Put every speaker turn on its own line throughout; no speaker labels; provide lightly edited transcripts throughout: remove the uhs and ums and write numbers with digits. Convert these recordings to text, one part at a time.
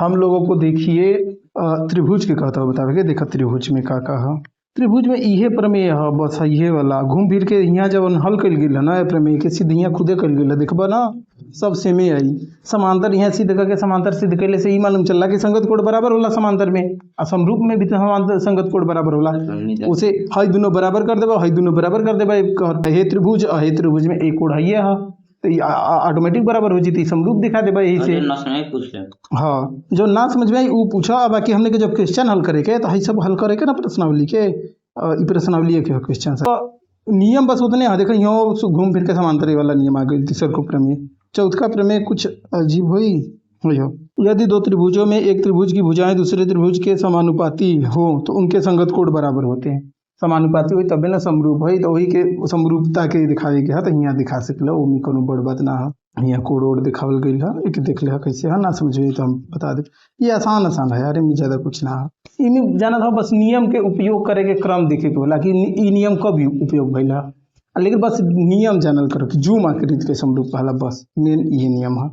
हम लोगों को देखिए त्रिभुज के कहता हुआ बतावे के देखा त्रिभुज में का कहा त्रिभुज में इहे प्रमेय है बस इहे वाला घूम फिर के यहाँ जब हल कल गई है ना ये प्रमेय के सिद्ध यहाँ खुदे कल गई देखबा ना सब सेमे आई समांतर यहाँ सिद्ध करके समांतर सिद्ध कैले से ही मालूम चला कि संगत कोण बराबर होला समांतर में आ समरूप में भी तो समांतर संगत कोण बराबर होला उसे हई दोनों बराबर कर देबा हई दोनों बराबर कर देबा हे त्रिभुज में एक कोण है तो ऑटोमेटिक बराबर हो जीती समरूप दिखा देबा यही से हाँ जो ना समझ में आई वो पूछा बाकी हमने के जब क्वेश्चन हल करे के तो हई सब हल करे के ना प्रश्नावली के ई प्रश्नावली के क्वेश्चन से नियम बस उतने हाँ देखो यहाँ घूम फिर के समांतरी वाला नियम आ गई तीसर को प्रमेय चौथा प्रमेय कुछ अजीब हुई यदि दो त्रिभुजों में एक त्रिभुज की भुजाएं दूसरे त्रिभुज के समानुपाती हो तो उनके संगत कोण बराबर होते हैं समानुपाती हुई तबे ना समरूप हुई तो वही के समरूपता के दिखावे के है तो यहाँ दिखा सकला ओमी कोनो बड़ बात ना है यहाँ कोड वोड दिखावल गई है एक देख ले कैसे है ना समझ तो हम बता दे ये आसान है यार इनमें ज़्यादा कुछ ना है इनमें जाना था बस नियम के उपयोग करे के क्रम देखे के होला कि ई नियम कब उपयोग भइला लेकिन बस नियम जानल करो कि जूम आकृति के समरूप कहला बस मेन ये नियम है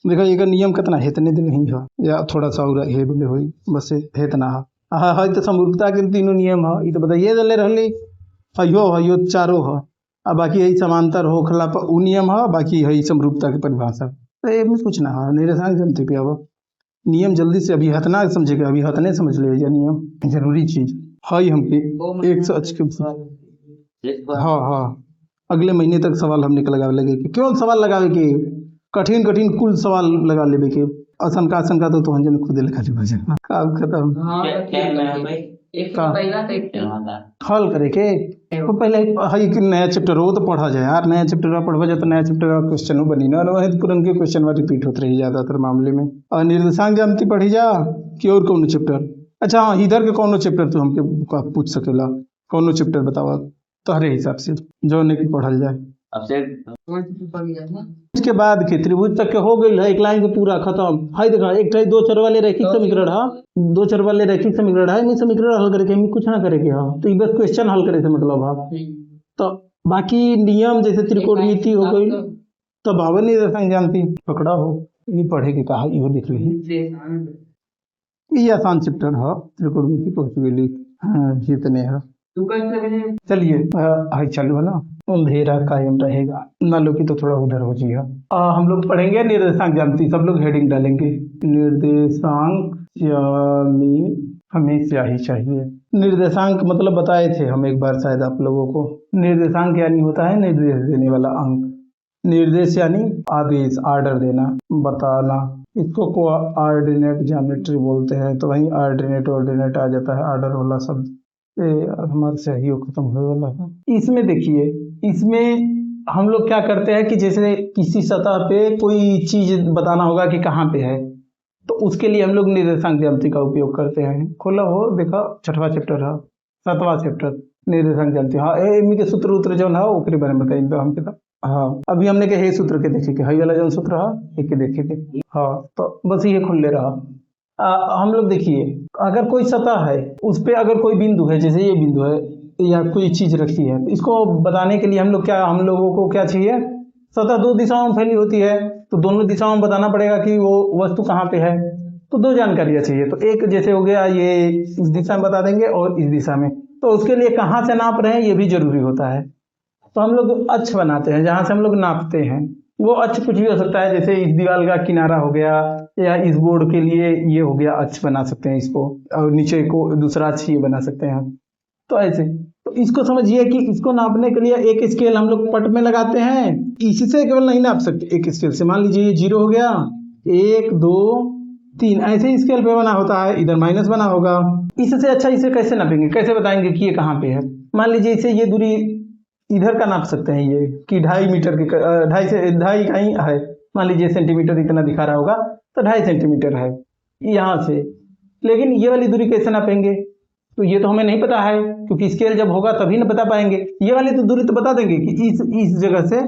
देखो एक नियम कितना हेतने दे नहीं है या थोड़ा सा और हे बोले हुई बस हेतना है हाँ तो समरूपता के तीनों नियम है ये तो बताइए दले रहली हयो चारों है अब बाकी यही समांतर हो खला पर उ नियम है बाकी यही समरूपता की परिभाषा तो ये कुछ ना है निरसान जनते पे अब नियम जल्दी से अभी हतना समझेगा अभी हतने समझ ले नियम जरूरी चीज है हमके एक सौ हाँ अगले महीने तक सवाल हमने लगावे लगे कि केवल सवाल लगावे के कठिन कुल सवाल लगा लेवे के असंका तो हम जन खुद लिखा ली भजन काम खत्म हल करे के तो पहले हई कि नया चैप्टर हो तो पढ़ा जाए यार नया चैप्टर पढ़वा जाए तो नया चैप्टर का क्वेश्चन बनी ना वही पुरान के क्वेश्चन रिपीट होते रही ज्यादातर मामले में और निर्देशांक ज्यामिति पढ़ी जा कि और कौन चैप्टर अच्छा हाँ इधर के कौन चैप्टर तो हमके पूछ सकेला कौन चैप्टर बतावा तोहरे हिसाब से जो नहीं पढ़ल जाए इसके बाद के त्रिभुज तक के हो गई है एक लाइन से पूरा खत्म हाई देखा एक दो चर वाले रैखिक समीकरण है दो चर वाले रैखिक समीकरण है मैं समीकरण हल करके हम कुछ ना करेंगे हाँ तो ये बस क्वेश्चन हल करे थे मतलब हाँ तो बाकी नियम जैसे त्रिकोणमिति हो गई तो भावन निर्देशांक जानती पकड़ा हो ये पढ़े के कहा ये देख ली ये आसान चैप्टर है त्रिकोणमिति पहुंच गई हाँ जितने है चलिए हाई चालू है ना अंधेरा कायम रहेगा ना लो की तो थोड़ा उधर हो जाएगा हम लोग पढ़ेंगे निर्देशांक जानती सब लोग हेडिंग डालेंगे निर्देशांक हमें स्याही चाहिए निर्देशांक मतलब बताए थे हम एक बार शायद आप लोगों को निर्देशांक यानी होता है निर्देश देने वाला अंक निर्देश यानी आदेश आर्डर देना बताना इसको कोऑर्डिनेट ज्योमेट्री बोलते हैं तो वही ऑर्डिनेट आ जाता है आर्डर वाला शब्द हमारे सहयोग खत्म होने वाला है इसमें देखिए इसमें हम लोग क्या करते हैं कि जैसे किसी सतह पे कोई चीज बताना होगा कि कहाँ पे है तो उसके लिए हम लोग निर्देशांक ज्यामिति का उपयोग करते हैं खोला हो देखा छठवां चैप्टर है सातवां चैप्टर निर्देशांक ज्यामिति हाँ एमी के सूत्र उत्र जो है ओकरे बारे में बताइए तो हम किताब हाँ अभी हमने के हे सूत्र के देखे के हई वाला जो सूत्र है एक देखे के हाँ तो बस ये खुल ले रहा हम लोग देखिए अगर कोई सतह है उस पर अगर कोई बिंदु है जैसे ये बिंदु है या कोई चीज रखी है तो इसको बताने के लिए हम लोगों को क्या चाहिए सतह दो दिशाओं में फैली होती है तो दोनों दिशाओं में बताना पड़ेगा कि वो वस्तु कहाँ पे है तो दो जानकारियां चाहिए तो एक जैसे हो गया ये इस दिशा में बता देंगे और इस दिशा में तो उसके लिए कहाँ से नाप रहे हैं ये भी जरूरी होता है तो हम लोग अक्ष बनाते हैं जहाँ से हम लोग नापते हैं वो अक्ष कुछ भी हो सकता है जैसे इस दीवार का किनारा हो गया या इस बोर्ड के लिए ये हो गया अक्ष बना सकते हैं इसको और नीचे को दूसरा अक्ष ये बना सकते हैं तो ऐसे तो इसको समझिए कि इसको नापने के लिए एक स्केल हम लोग पट में लगाते हैं इसी से केवल नहीं नाप सकते एक स्केल से मान लीजिए ये 0 हो गया 1 2 3 ऐसे ही स्केल पे बना होता है इधर माइनस बना होगा इससे अच्छा इसे कैसे नापेंगे कैसे बताएंगे कि ये कहाँ पे है मान लीजिए इसे ये दूरी इधर का नाप सकते हैं ये कि 2.5 मीटर की 2.5 से 2.5 कहीं है मान लीजिए सेंटीमीटर इतना दिखा रहा होगा तो 2.5 सेंटीमीटर है यहाँ से लेकिन ये वाली दूरी कैसे नापेंगे तो ये तो हमें नहीं पता है क्योंकि स्केल जब होगा तभी ना बता पाएंगे ये वाली तो दूरी तो बता देंगे कि इस जगह से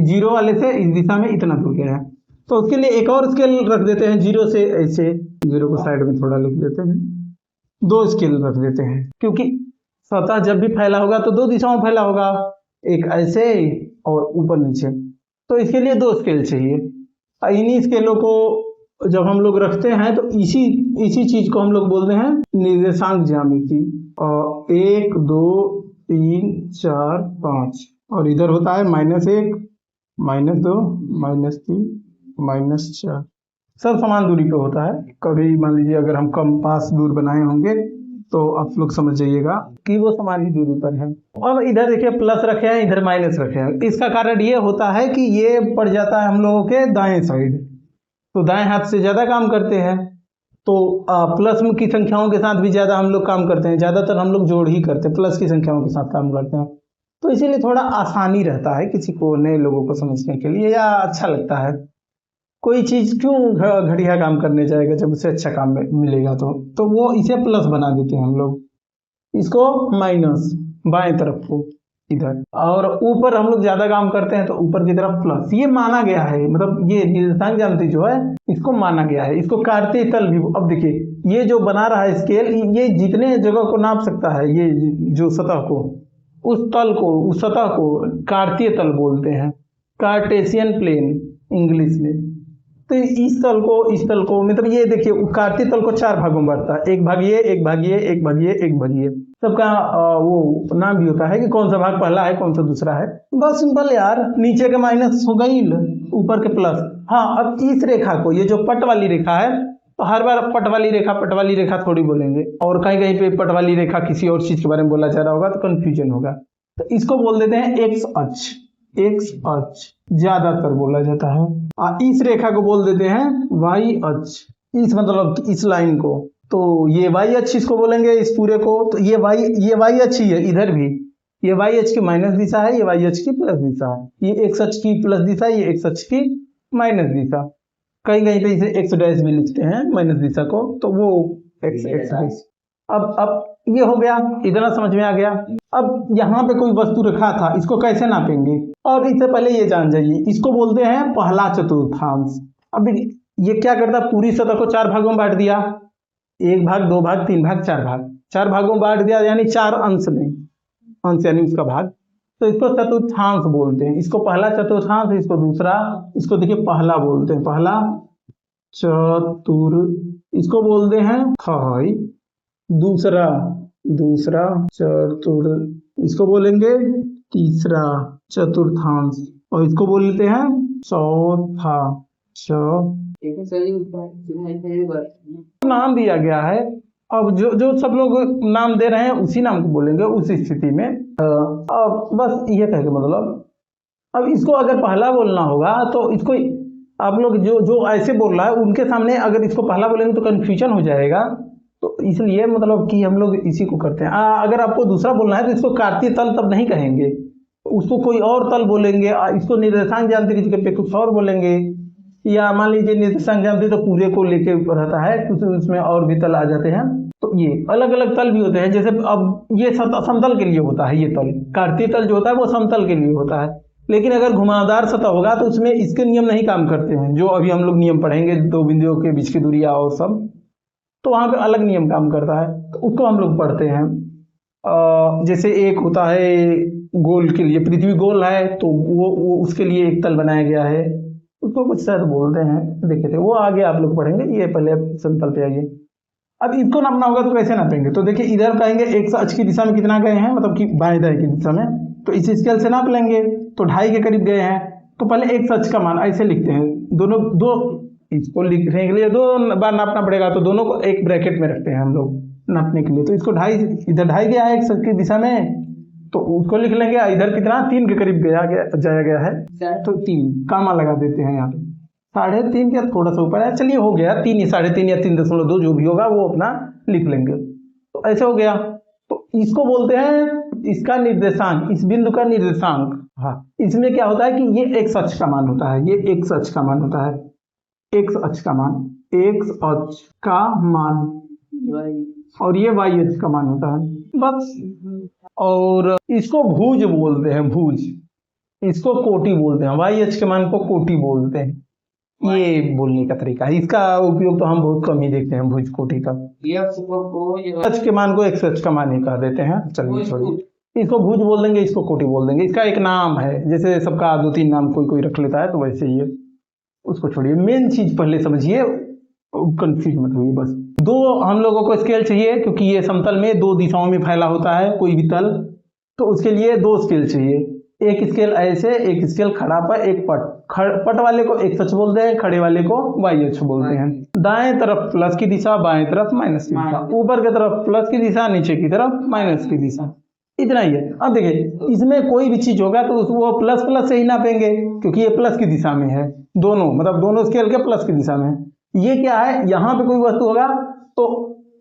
0 वाले से इस दिशा में इतना दूर गया है तो उसके लिए एक और स्केल रख देते हैं 0 से ऐसे 0 को साइड में थोड़ा लिख देते हैं 2 स्केल रख देते हैं क्योंकि सतह जब भी फैला होगा तो 2 दिशाओं में फैला होगा एक ऐसे और ऊपर नीचे तो इसके लिए 2 स्केल चाहिए इन्हीं स्केलों को जब हम लोग रखते हैं तो इसी इसी चीज को हम लोग बोलते हैं निर्देशांक ज्यामिति। और 1 2 3 4 5 और इधर होता है -1 -2 -3 -4। सब समान दूरी पे होता है। कभी मान लीजिए अगर हम कम पास दूर बनाए होंगे तो आप लोग समझ जाइएगा कि वो समान ही दूरी पर है। और इधर देखिए प्लस रखे हैं, इधर माइनस रखे हैं। इसका कारण ये होता है कि ये पड़ जाता है हम लोगों के दाएं साइड, तो दाएं हाथ से ज्यादा काम करते हैं। तो प्लस की संख्याओं के साथ भी ज्यादा हम लोग काम करते हैं। ज्यादातर हम लोग जोड़ ही करते हैं, प्लस की संख्याओं के साथ काम करते हैं। तो इसीलिए थोड़ा आसानी रहता है किसी को, नए लोगों को समझने के लिए, या अच्छा लगता है। कोई चीज क्यों घटिया काम करने जाएगा जब उसे अच्छा काम मिलेगा। तो वो इसे प्लस बना देते हैं हम लोग, इसको माइनस बाएं तरफ को इधर, और ऊपर हम लोग ज्यादा काम करते हैं तो ऊपर की तरफ प्लस। ये माना गया है, मतलब ये निर्देशांक ज्यामिति जो है इसको माना गया है। इसको काटते तल भी, अब देखिए ये जो बना रहा है स्केल, ये जितने जगह को नाप सकता है, ये जो सतह को, उस तल को, उस सतह को कार्तीय तल बोलते हैं, कार्टेशियन प्लेन इंग्लिश में। तो इस तल को मतलब ये देखिए कार्तीय तल को 4 भागों में बांटता है। एक भाग ये, एक भाग ये, एक भाग ये, एक भाग ये। सबका वो नाम भी होता है कि कौन सा भाग पहला है, कौन सा दूसरा है। बस सिंपल यार, नीचे के माइनस हो गई, ऊपर के प्लस। हाँ, अब इस रेखा को, ये जो पट वाली रेखा है, तो हर बार पट वाली रेखा थोड़ी बोलेंगे, और कहीं कहीं पे पट वाली रेखा किसी और चीज के बारे में बोला जा रहा होगा तो कंफ्यूजन होगा। तो इसको बोल देते हैं एक्स अक्ष। एक्स अक्ष ज्यादातर बोला जाता है। इस रेखा को बोल देते हैं वाई अक्ष। इस मतलब इस लाइन को, तो ये वाई अक्ष इसको बोलेंगे, इस पूरे को। तो ये वाई अक्ष ही है, इधर भी ये वाई अक्ष की माइनस दिशा है, ये वाई अक्ष की प्लस दिशा है। ये एक्स अक्ष की प्लस दिशा, ये एक्स अक्ष की माइनस दिशा। कहीं कहीं पे इसे एक्स डैश भी लिखते हैं माइनस दिशा को, तो वो एक्स डैश। अब ये हो गया, इतना समझ में आ गया। अब यहाँ पे कोई वस्तु रखा था, इसको कैसे नापेंगे? और इससे पहले ये जान जाइए, इसको बोलते हैं पहला चतुर्थांश। अब ये क्या करता है, पूरी सतह को 4 भागों में बांट दिया। 1 भाग, 2 भाग, 3 भाग, 4 भाग। 4 भागों में बांट दिया, यानी 4 अंश में, अंश यानी उसका भाग। तो इसको चतुर्थांश बोलते हैं। इसको पहला चतुर्थांश, इसको दूसरा, इसको देखिए पहला बोलते हैं, पहला इसको बोलते हैं खाई। दूसरा चतुर्थ, इसको बोलेंगे तीसरा चतुर्थांश, और इसको बोलते हैं चौथा। नाम दिया गया है। अब जो सब लोग नाम दे रहे हैं उसी नाम को बोलेंगे उस स्थिति में। अब बस ये कहेंगे, मतलब अब इसको अगर पहला बोलना होगा तो इसको आप लोग जो ऐसे बोल रहा है उनके सामने अगर इसको पहला बोलेंगे तो कंफ्यूजन हो जाएगा। तो इसलिए मतलब कि हम लोग इसी को करते हैं। अगर आपको दूसरा बोलना है तो इसको कार्तीय तल तब नहीं कहेंगे, उसको कोई और तल बोलेंगे। इसको निर्देशांक ज्यामिति की जगह पे कुछ और बोलेंगे। या मान लीजिए निर्देशांक ज्यामिति तो पूरे को लेके रहता है, कुछ उसमें और भी तल आ जाते हैं। तो ये अलग अलग तल भी होते हैं। जैसे अब ये समतल के लिए होता है, ये तल कार्तीय तल जो होता है वो समतल के लिए होता है। लेकिन अगर घुमावदार सतह होगा तो उसमें इसके नियम नहीं काम करते हैं, जो अभी हम लोग नियम पढ़ेंगे, 2 बिंदुओं के बीच की दूरियां और सब, तो वहां पे अलग नियम काम करता है, तो उसको हम लोग पढ़ते हैं। जैसे एक होता है गोल के लिए, पृथ्वी गोल है तो वो उसके लिए एक तल बनाया गया है, उसको कुछ शायद बोलते हैं, देखे थे वो, आगे आप लोग पढ़ेंगे। ये पहले समतल पे आइए। अब इसको नापना होगा तो कैसे नापेंगे? तो देखिए इधर कहेंगे एक्स अक्ष की दिशा में कितना गए हैं, मतलब कि बाएं दाएं की दिशा में, तो इस स्केल से नाप लेंगे तो 2.5 के करीब गए हैं। तो पहले एक्स अक्ष का मान ऐसे लिखते हैं, दोनों दो इसको लिखने के लिए 2 बार नापना पड़ेगा, तो दोनों को एक ब्रैकेट में रखते हैं हम लोग नापने के लिए। तो इसको 2.5, इधर 2.5 गया है एक्स अक्ष की दिशा में, तो उसको लिख लेंगे। इधर कितना, 3 के करीब जाया गया है, तो 3 कामा लगा देते हैं यहाँ पे। 3.5 क्या थोड़ा सा ऊपर है, चलिए हो गया 3 या 3.5 या 3.2 जो भी होगा वो अपना लिख लेंगे। तो ऐसे हो गया। तो इसको बोलते हैं, इसका निर्देशांक, इस बिंदु का निर्देशांक। हाँ, इसमें क्या होता है कि ये एक्स अक्ष का मान होता है, ये एक्स अक्ष का मान होता है, एक्स अक्ष का मान, एक्स अक्ष का मान, और ये वाई अक्ष का मान होता है, बस। और इसको भुज बोलते हैं, भुज। इसको कोटि बोलते हैं, वाई अक्ष के मान को कोटि बोलते हैं। ये बोलने का तरीका है, इसका उपयोग तो हम बहुत कम ही देखते हैं, भुज कोटि का। अक्ष के मान को एक्स अक्ष का मान ही कह देते हैं। चलिए छोड़िए, इसको भुज बोल देंगे, इसको कोटि बोल देंगे। इसका एक नाम है, जैसे सबका 2-3 नाम कोई कोई रख लेता है, तो वैसे ही है, उसको छोड़िए। मेन चीज पहले समझिए, कंफ्यूज मत होइए बस। दो हम लोगों को स्केल चाहिए क्योंकि ये समतल में दो दिशाओं में फैला होता है कोई भी तल, तो उसके लिए दो स्केल चाहिए, एक स्केल ऐसे, एक स्केल खड़ा पर, एक पट। पट वाले को एक्स अक्ष बोलते हैं, खड़े वाले को वाई अक्ष बोलते हैं। दाएं तरफ प्लस की दिशा, बाएं तरफ माइनस की दिशा, ऊपर की तरफ प्लस की दिशा, नीचे की तरफ माइनस की दिशा, इतना ही है। अब देखिए इसमें कोई भी चीज होगा तो वो प्लस प्लस से ही नापेंगे क्योंकि ये प्लस की दिशा में है, दोनों मतलब दोनों स्केल के प्लस की दिशा में है। ये क्या है, यहाँ पे कोई वस्तु होगा तो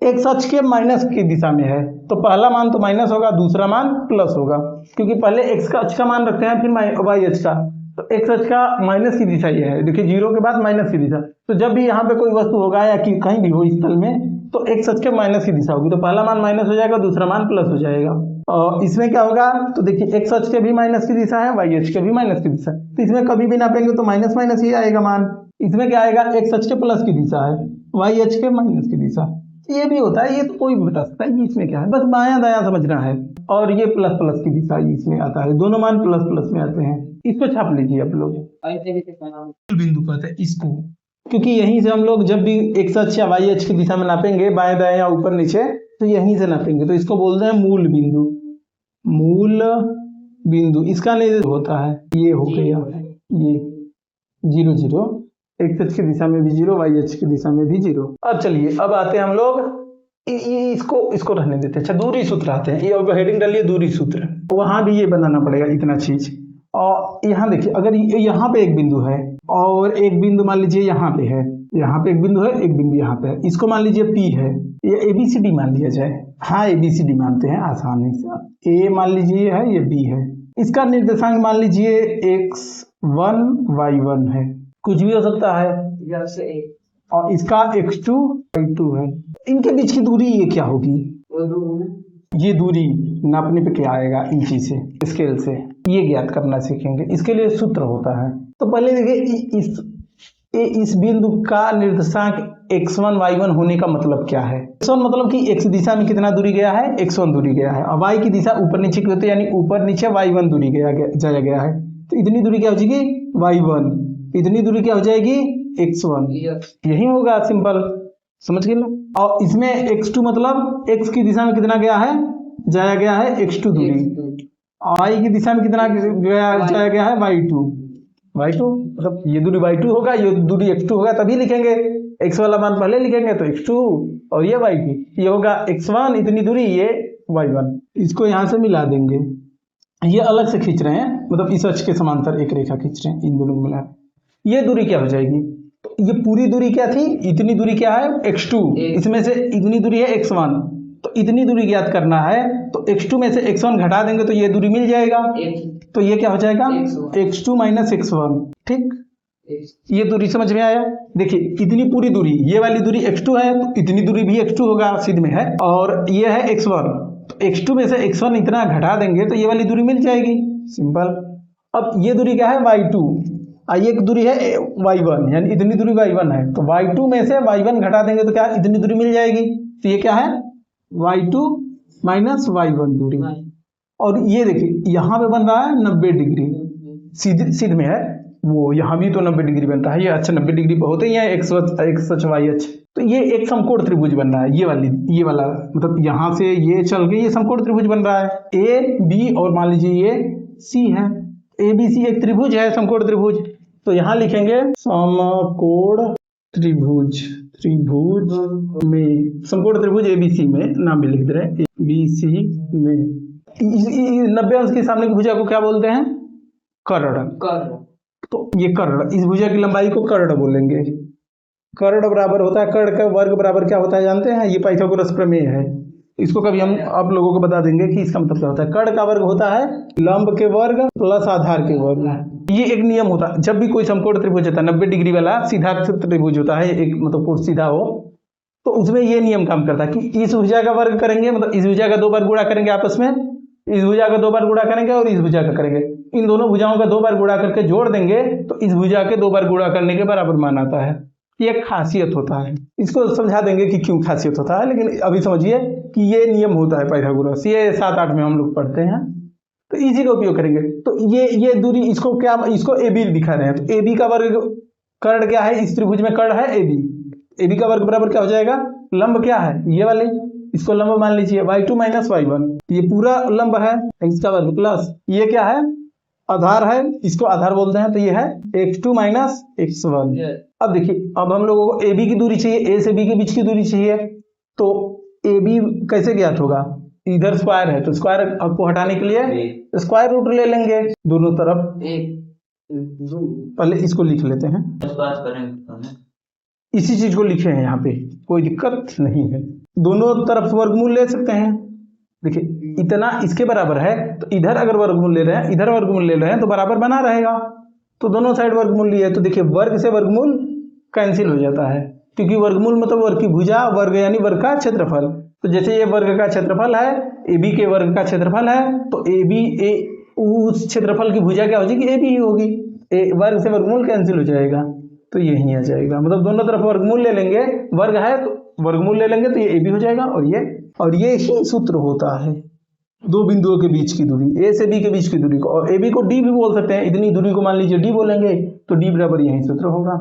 एक्स अक्ष के माइनस की दिशा में है तो पहला मान तो माइनस होगा, दूसरा मान प्लस होगा क्योंकि पहले एक्स का अक्ष का मान रखते हैं फिर वाई अक्ष का। तो एक्स अक्ष का माइनस की दिशा ये है, देखिए जीरो के बाद माइनस की दिशा, तो जब भी यहाँ पे कोई वस्तु होगा या कि कहीं भी हो इस तल में तो एक्स अक्ष के माइनस की दिशा होगी, तो पहला मान माइनस हो जाएगा, दूसरा मान प्लस हो जाएगा। और इसमें क्या होगा तो देखिए एक्स अक्ष के भी माइनस की दिशा है, वाई अक्ष के भी माइनस की दिशा, तो इसमें कभी भी नापेंगे तो माइनस माइनस ही आएगा मान। इसमें क्या आएगा, एक्स अक्ष के प्लस की दिशा है, वाई अक्ष के माइनस की दिशा, ये भी होता है, ये तो कोई भी बता सकता है। इसमें क्या है, बस बायां दायां समझना है। और ये प्लस प्लस की दिशा इसमें आता है, दोनों मान प्लस प्लस में आते हैं। इसको छाप लीजिए आप लोग, बिंदु कहते हैं इसको, क्योंकि यहीं से हम लोग जब भी एक्स अक्ष या वाई अक्ष की दिशा में नापेंगे बाएं दाएं या ऊपर नीचे तो यहीं से नापेंगे, तो इसको बोलते हैं मूल बिंदु। मूल बिंदु इसका निर्देश होता है, ये हो गया ये 0 0, एक्स अक्ष की दिशा में भी 0, वाई अक्ष की दिशा में भी 0। अब चलिए अब आते हैं हम लोग इसको रहने देते हैं। अच्छा दूरी सूत्र आते हैं, ये हेडिंग डालिए दूरी सूत्र, वहां भी ये बनाना पड़ेगा इतना चीज। और यहाँ देखिए अगर यहाँ पे एक बिंदु है और एक बिंदु मान लीजिए यहाँ पे है, यहाँ पे एक बिंदु है, एक बिंदु यहाँ पे है, इसको मान लीजिए P है, ये ABCD मान लिया जाए। हाँ ABCD मानते हैं आसानी से, A मान लीजिए है, ये B है, इसका निर्देशांक मान लीजिए x1 y1 है, कुछ भी हो सकता है, और इसका x2 y2 है। इनके बीच की दूरी ये क्या होगी, ये दूरी नापने पे क्या आएगा, इंची से, स्केल से, ये ज्ञात करना सीखेंगे। इसके लिए सूत्र होता है। तो पहले देखिए इस बिंदु का निर्देशांक x1 y1 होने का मतलब क्या है। x1 मतलब कि x दिशा में कितना दूरी गया है, x1 दूरी गया है, और y की दिशा ऊपर नीचे की होती है, यानी ऊपर नीचे y1 दूरी जाया गया है, तो इतनी दूरी क्या हो जाएगी y1, इतनी दूरी क्या हो जाएगी x1, यही होगा, सिंपल, समझ गए ना। और इसमें x2 मतलब x की दिशा में कितना गया है, जाया गया है x2 दूरी, और y की दिशा में कितना जाया गया है y2 मतलब ये दूरी y2 होगा, ये दूरी x2 होगा, तभी लिखेंगे x वाला मान पहले लिखेंगे तो x2 और ये y2, ये होगा x1 इतनी दूरी, ये y1, इसको यहाँ से मिला देंगे। ये अलग से खींच रहे हैं, मतलब इस अक्ष के समांतर एक रेखा खींच रहे हैं, इन दोनों को मिला, ये दूरी क्या हो जाएगी, तो ये पूरी दूरी क्या थी, इतनी दूरी क्या है x2, इसमें से इतनी दूरी है x1, तो इतनी दूरी ज्ञात करना है तो x2 में से x1 घटा देंगे तो ये दूरी मिल जाएगा, तो ये क्या हो जाएगा x2 माइनस x1, ठीक, ये दूरी समझ में आया। देखिए इतनी पूरी दूरी, ये वाली दूरी x2 है तो इतनी दूरी भी x2 होगा, सिद्ध में है, और ये है x1, तो x2 में से x1 इतना घटा देंगे तो ये वाली दूरी मिल जाएगी, सिंपल। अब ये दूरी क्या है y2, ये एक दूरी है y1, यानी इतनी दूरी y1 है, तो y2 में से y1 घटा देंगे तो क्या इतनी दूरी मिल जाएगी, तो ये क्या है y2 माइनस y1 दूरी। और ये देखिए यहाँ पे बन रहा है 90 डिग्री, सीध में है वो, यहाँ भी तो 90 डिग्री बनता है, ये अच्छा 90 डिग्री पे होते ही है x अक्ष y अक्ष, तो ये एक समकोण त्रिभुज बन रहा है, ये वाला मतलब यहाँ से ये चल के ये समकोण त्रिभुज बन रहा है, ए बी और मान लीजिए ये सी है, ABC एक त्रिभुज है, समकोण त्रिभुज, तो यहाँ लिखेंगे समकोण त्रिभुज, में समकोण त्रिभुज ABC में नाम भी लिख दे रहे हैं, ABC में 90 अंश के सामने की भुजा को क्या बोलते हैं, कर्ण, तो ये कर्ण, इस भुजा की लंबाई को कर्ण बोलेंगे। कर्ण बराबर होता है, कर्ण का वर्ग बराबर क्या होता है जानते हैं, ये पाइथागोरस प्रमेय है, इसको कभी हम आप लोगों को बता देंगे कि इसका मतलब क्या होता है। कर्ण का वर्ग होता है लंब के वर्ग प्लस आधार के वर्ग, ये एक नियम होता है जब भी कोई समकोण त्रिभुज होता है, 90 डिग्री वाला सीधा त्रिभुज होता है, एक मतलब कोण सीधा हो, तो उसमें ये नियम काम करता है कि इस भुजा का वर्ग करेंगे, मतलब इस भुजा का 2 बार गुणा करेंगे आपस में, इस भुजा का 2 बार गुणा करेंगे और इस भुजा का करेंगे, इन दोनों भुजाओं का 2 बार गुणा करके जोड़ देंगे तो इस भुजा के 2 बार गुणा करने के बराबर मान आता है। ये एक खासियत होता है, इसको समझा देंगे कि क्यों खासियत होता है, लेकिन अभी समझिए कि ये नियम होता है पाइथागोरस, ये 7-8 में हम लोग पढ़ते हैं, तो इसी का उपयोग करेंगे। तो ये दूरी, इसको AB दिखा रहे हैं, तो AB का वर्ग, कर्ण क्या है, इस त्रिभुज में कर्ण है AB, ए बी का वर्ग बराबर क्या हो जाएगा, लंब क्या है ये वाली, इसको लंब मान लीजिए y2 माइनस y1, ये पूरा लंब है x का वर्ग प्लस ये क्या है आधार है, इसको आधार बोलते हैं, तो ये है x2 माइनस x1। अब देखिए अब हम लोगों को ए बी की दूरी चाहिए, ए से बी के बीच की दूरी चाहिए, तो ए बी कैसे ज्ञात होगा, इधर स्क्वायर है तो स्क्वायर को हटाने के लिए स्क्वायर रूट ले लेंगे दोनों तरफ। पहले इसको लिख लेते हैं, इसी चीज को लिखे हैं यहाँ पे, कोई दिक्कत नहीं है, दोनों तरफ वर्गमूल ले सकते हैं। देखिए इतना इसके बराबर है तो इधर अगर वर्गमूल ले रहे हैं इधर वर्गमूल ले रहे हैं तो बराबर बना रहेगा, तो दोनों साइड वर्गमूल लिए तो देखिए वर्ग से वर्गमूल कैंसिल हो जाता है, क्योंकि वर्गमूल मतलब वर्ग की भुजा, वर्ग यानी वर्ग का क्षेत्रफल। तो जैसे ये वर्ग का क्षेत्रफल है, ए बी के वर्ग का क्षेत्रफल है, तो ए बी उस क्षेत्रफल की भुजा क्या हो जाएगी, ए बी ही होगी, वर्ग से वर्गमूल कैंसिल हो जाएगा, तो यही आ जाएगा। मतलब दोनों तरफ वर्गमूल ले लेंगे, वर्ग है तो वर्गमूल ले लेंगे तो ये ए बी हो जाएगा, और ये ही सूत्र होता है दो बिंदुओं के बीच की दूरी, ए से बी के बीच की दूरी को, और ए बी को डी भी बोल सकते हैं, इतनी दूरी को मान लीजिए डी बोलेंगे, तो डी बराबर यही सूत्र होगा।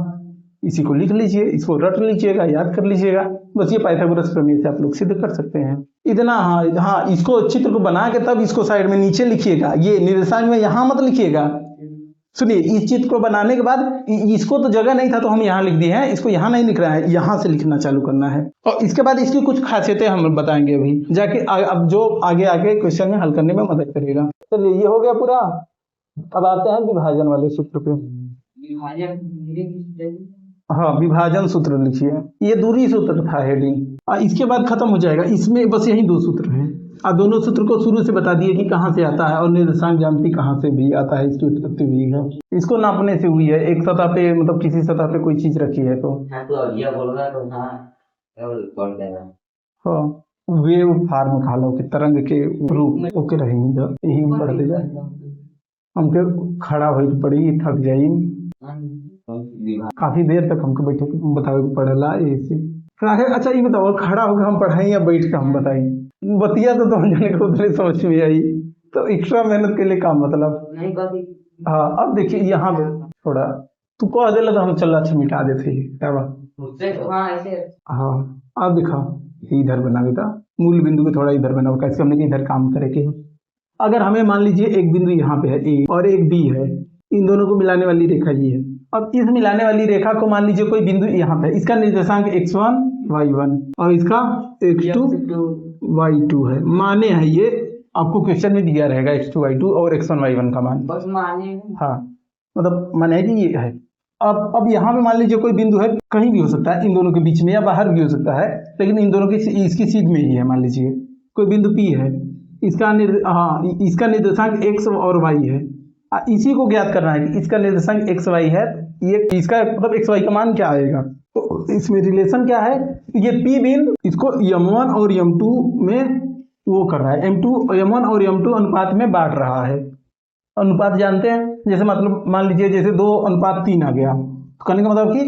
इसी को लिख लीजिए, इसको रट लीजिएगा, याद कर लीजिएगा, बस ये पाइथागोरस प्रमेय से आप लोग सिद्ध कर सकते हैं इतना। हाँ, इसको चित्र को बना के तब इसको साइड में नीचे लिखिएगा, ये निर्देशांक में यहाँ मत लिखिएगा। सुनिए, इस चित्र को बनाने के बाद इसको तो जगह नहीं था तो हम यहाँ लिख दिए हैं, इसको यहाँ नहीं लिख रहा है, यहाँ से लिखना चालू करना है, और इसके बाद इसकी कुछ खासियतें हम बताएंगे अभी जाके, अब जो आगे आगे क्वेश्चन में हल करने में मदद करेगा। चलिए ये हो गया पूरा। अब आते हैं विभाजन वाले सूत्र पे। हाँ, विभाजन सूत्र लिखिए, ये दूरी सूत्र था हेडिंग, इसके बाद खत्म हो जाएगा, इसमें बस यही दो सूत्र हैं, और दोनों सूत्र को शुरू से बता दिए कि कहाँ से आता है, और निर्देशांक ज्यामिति कहाँ से भी आता है, इसकी उत्पत्ति हुई है, इसको नापने से हुई है, एक सतह पे मतलब किसी सतह पे कोई चीज रखी है तो हाँ वेव फॉर्म खा लो कि तरंग के रूप ओके रहेंगे, यही बढ़ते जाए, हमके खड़ा हो पड़ी, थक जाई, काफी देर तक हमको बैठे बतावे पड़ेला ऐसे। अच्छा ये बताओ, खड़ा होकर हम पढ़ाई या बैठ कर हम बताई, बतिया तो हम जाने को उतने समझ में आई, तो एक्स्ट्रा मेहनत के लिए काम मतलब नहीं। हाँ अब देखिए यहाँ पे थोड़ा तू कह देला तो हम चल अच्छा मिटा देते हाँ अब दिखा इधर बना बेटा, मूल बिंदु को थोड़ा इधर बनाओ, कैसे हमने इधर काम करेंगे। अगर हमें मान लीजिए एक बिंदु यहाँ पे है ए और एक बी है, इन दोनों को मिलाने वाली रेखा ये है, अब इस मिलाने वाली रेखा को मान लीजिए कोई बिंदु यहाँ पे, इसका निर्देशांक x1 y1 और इसका x2 y2 है, माने है ये आपको क्वेश्चन में दिया रहेगा x2 y2 और x1 y1 का मान, बस माने। हाँ मतलब माने है कि ये है। अब यहाँ पे मान लीजिए कोई बिंदु है, कहीं भी हो सकता है, इन दोनों के बीच में या बाहर भी हो सकता है, लेकिन इन दोनों की इसकी सीध में ही है, मान लीजिए कोई बिंदु P है, इसका निर्देशांक x और y है, इसी को ज्ञात करना है कि इसका निर्देशांक x y है, ये इसका मतलब x y का मान क्या आएगा, तो इसमें रिलेशन क्या है, ये P बिंदु इसको m1 और m2 में वो कर रहा है, m1 और m2 अनुपात में बांट रहा है। अनुपात जानते हैं, जैसे मतलब मान लीजिए जैसे 2:3 आ गया, तो कहने का मतलब कि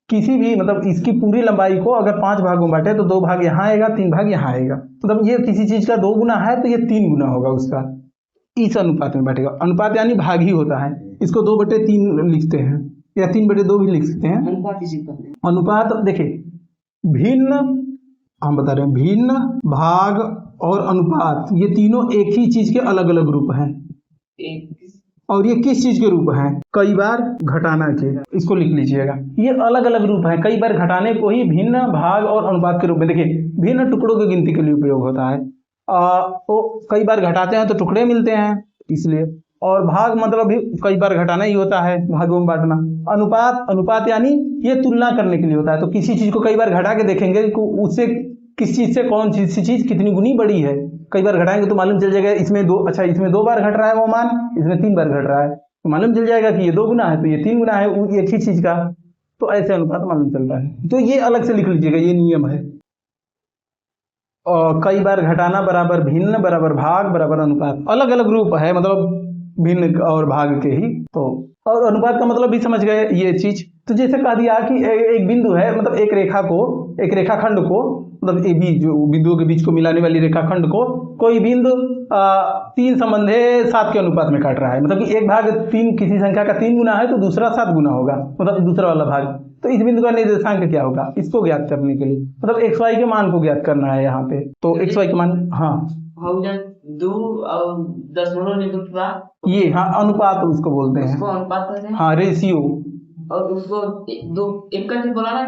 किसी भी मतलब इसकी पूरी लंबाई को अगर 5 भागों में बांटे तो 2 भाग यहाँ आएगा, 3 भाग यहाँ आएगा, मतलब ये किसी चीज का 2 गुना है तो ये 3 गुना होगा उसका, इस अनुपात में बैठेगा। अनुपात यानी भाग ही होता है, इसको 2/3 लिखते हैं या 3/2 भी लिख सकते हैं। अनुपात देखिए भिन्न, हम बता रहे हैं भिन्न, भाग और अनुपात, ये तीनों एक ही चीज के अलग अलग रूप हैं, और ये किस चीज के रूप हैं, कई बार घटाना के, इसको लिख लीजिएगा, ये अलग अलग रूप है, कई बार घटाने को ही भिन्न, भाग और अनुपात के रूप में। देखिए भिन्न टुकड़ों की गिनती के लिए उपयोग होता है, तो कई बार घटाते हैं तो टुकड़े मिलते हैं इसलिए, और भाग मतलब भी कई बार घटाना ही होता है, भागों में बांटना। अनुपात यानी ये तुलना करने के लिए होता है, तो किसी चीज को कई बार घटा के देखेंगे उससे किस चीज से कौन सी चीज कितनी गुनी बड़ी है, कई बार घटाएंगे तो मालूम चल जाएगा इसमें इसमें 2 बार घट रहा है वो मान, इसमें 3 बार घट रहा है, तो मालूम चल जाएगा कि ये 2 गुना है तो ये 3 गुना है एक ही चीज का, तो ऐसे अनुपात मालूम चल रहा है, तो ये अलग से लिख लीजिएगा, ये नियम है। और कई बार घटाना बराबर भिन्न बराबर भाग बराबर अनुपात, अलग अलग रूप है, मतलब भिन्न और भाग के ही, तो और अनुपात का मतलब भी समझ गए ये चीज। तो जैसे कह दिया कि एक बिंदु है, मतलब एक रेखाखंड को मतलब ए बी जो बिंदुओं के बीच को मिलाने वाली रेखाखंड को कोई बिंदु 3 संबंधे 7 के अनुपात में काट रहा है, मतलब कि एक भाग 3 किसी संख्या का 3 गुना है तो दूसरा 7 गुना होगा, मतलब दूसरा वाला भाग तो इस बिंदु का निर्देशांक क्या होगा, इसको ज्ञात करने के लिए मतलब एक्स वाई के मान को ज्ञात करना है यहाँ पे। तो एक्स वाई के मान, हाँ
दो और दशमलव निकलता,
ये हाँ अनुपात उसको बोलते हैं,
उसको अनुपात कहते हैं।
हाँ रेशियो,
और उसको दो एक करके बोला ना,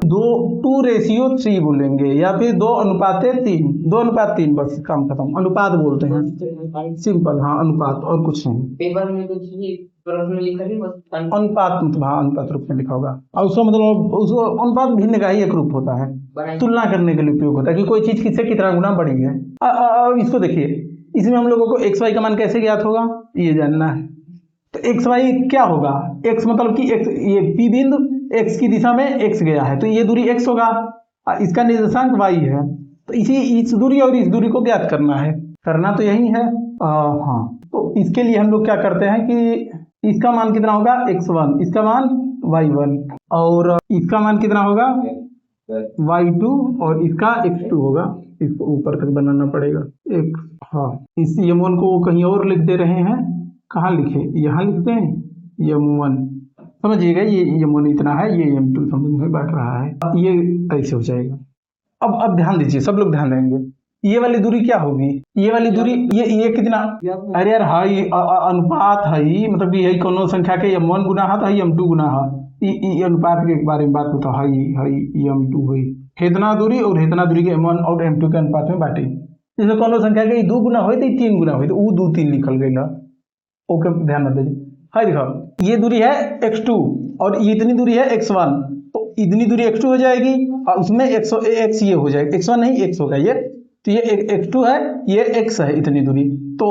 दो 2:3 बोलेंगे या फिर 2:3, 2:3 बस काम खत्म, अनुपात बोलते हैं सिंपल, हाँ अनुपात और कुछ नहीं।
पेपर में कुछ भी प्रश्न लिखा है बस
अनुपात मतलब हाँ अनुपात रूप में लिखा होगा, और उसका मतलब उसको अनुपात भिन्न का ही एक रूप होता है, तुलना करने के लिए उपयोग होता है कि कोई चीज किससे कितना गुना बड़ी है। इसको देखिए, इसमें हम लोगों को एक्स वाई का मान कैसे ज्ञात होगा ये जानना है। तो एक्स वाई क्या होगा, एक्स मतलब कि एक्स, ये पी बिंदु एक्स की दिशा में एक्स गया है तो ये दूरी एक्स होगा, इसका निर्देशांक वाई है। तो इस दूरी और इस दूरी को ज्ञात करना है, करना तो यही है। हाँ तो इसके लिए हम लोग क्या करते हैं कि इसका मान कितना होगा x1, इसका मान y1, और इसका मान कितना होगा y2 और इसका x2 होगा। इसको ऊपर तक बनाना पड़ेगा एक, हाँ इस यम1 को कहीं और लिख दे रहे हैं, कहाँ लिखे, यहाँ लिखते हैं यम1, समझिएगा ये यम1 इतना है, ये यम2 समझ में बैठ रहा है, ये ऐसे हो जाएगा। अब ध्यान दीजिए, सब लोग ध्यान देंगे, ये वाली दूरी क्या होगी, ये वाली दूरी ये कितना, अरे यार हाई अनुपात है, मतलब कि यही कोनो संख्या के m1 गुना है तो m2 गुना है, ये अनुपात के बारे में बात होता है, m2 है इतना दूरी और इतना दूरी के m1 और m2 के अनुपात में बांटी। जैसे कोनो संख्या के 2 गुना हो तो 3 गुना हो तो वो 2 3 निकल गई ना, ओके ध्यान रख दीजिए। हाँ दिखाओ, ये दूरी है x2 और ये इतनी दूरी है x1, तो इतनी दूरी x2 हो जाएगी और उसमें x ये हो जाएगा, x1 नहीं x होगा ये, तो ये x2 है, ये x है इतनी दूरी, तो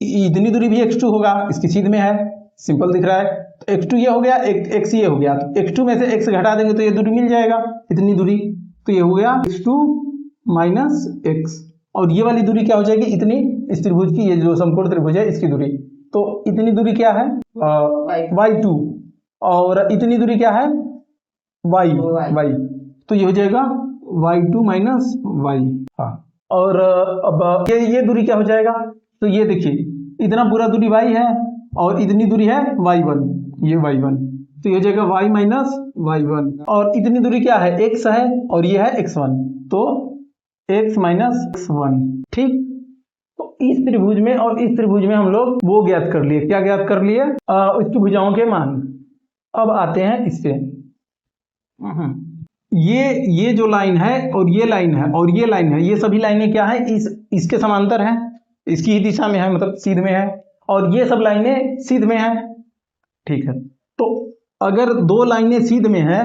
इतनी दूरी भी x2 होगा, इसकी सीध में है, सिंपल दिख रहा है। तो x2 ये हो गया, x ये हो गया, तो x2 में से x घटा देंगे तो ये दूरी मिल जाएगा इतनी दूरी, तो ये हो गया x2 माइनस x, और ये वाली दूरी क्या हो जाएगी इतनी, इस त्रिभुज की, ये जो समकोण त्रिभुज है इसकी दूरी, तो इतनी दूरी क्या है y2, और इतनी दूरी क्या है y, तो ये हो जाएगा y2 माइनस y। हाँ और अब ये दूरी क्या हो जाएगा, तो ये देखिए इतना पूरा दूरी y है और इतनी दूरी है y1, ये y1, तो ये हो जाएगा y माइनस y1, और इतनी दूरी क्या है x है और ये है x1, तो x माइनस x1, ठीक। तो इस त्रिभुज में और इस त्रिभुज में हम लोग वो ज्ञात कर लिए, क्या ज्ञात कर लिए, इसकी भुजाओं के मान। अब आते हैं इससे, ये जो लाइन है और ये लाइन है और ये लाइन है, ये सभी लाइनें क्या है, इसके समांतर हैं, इसकी ही दिशा में है, मतलब सीध में है, और ये सब लाइनें सीध में है, ठीक है। तो अगर दो लाइनें सीध में है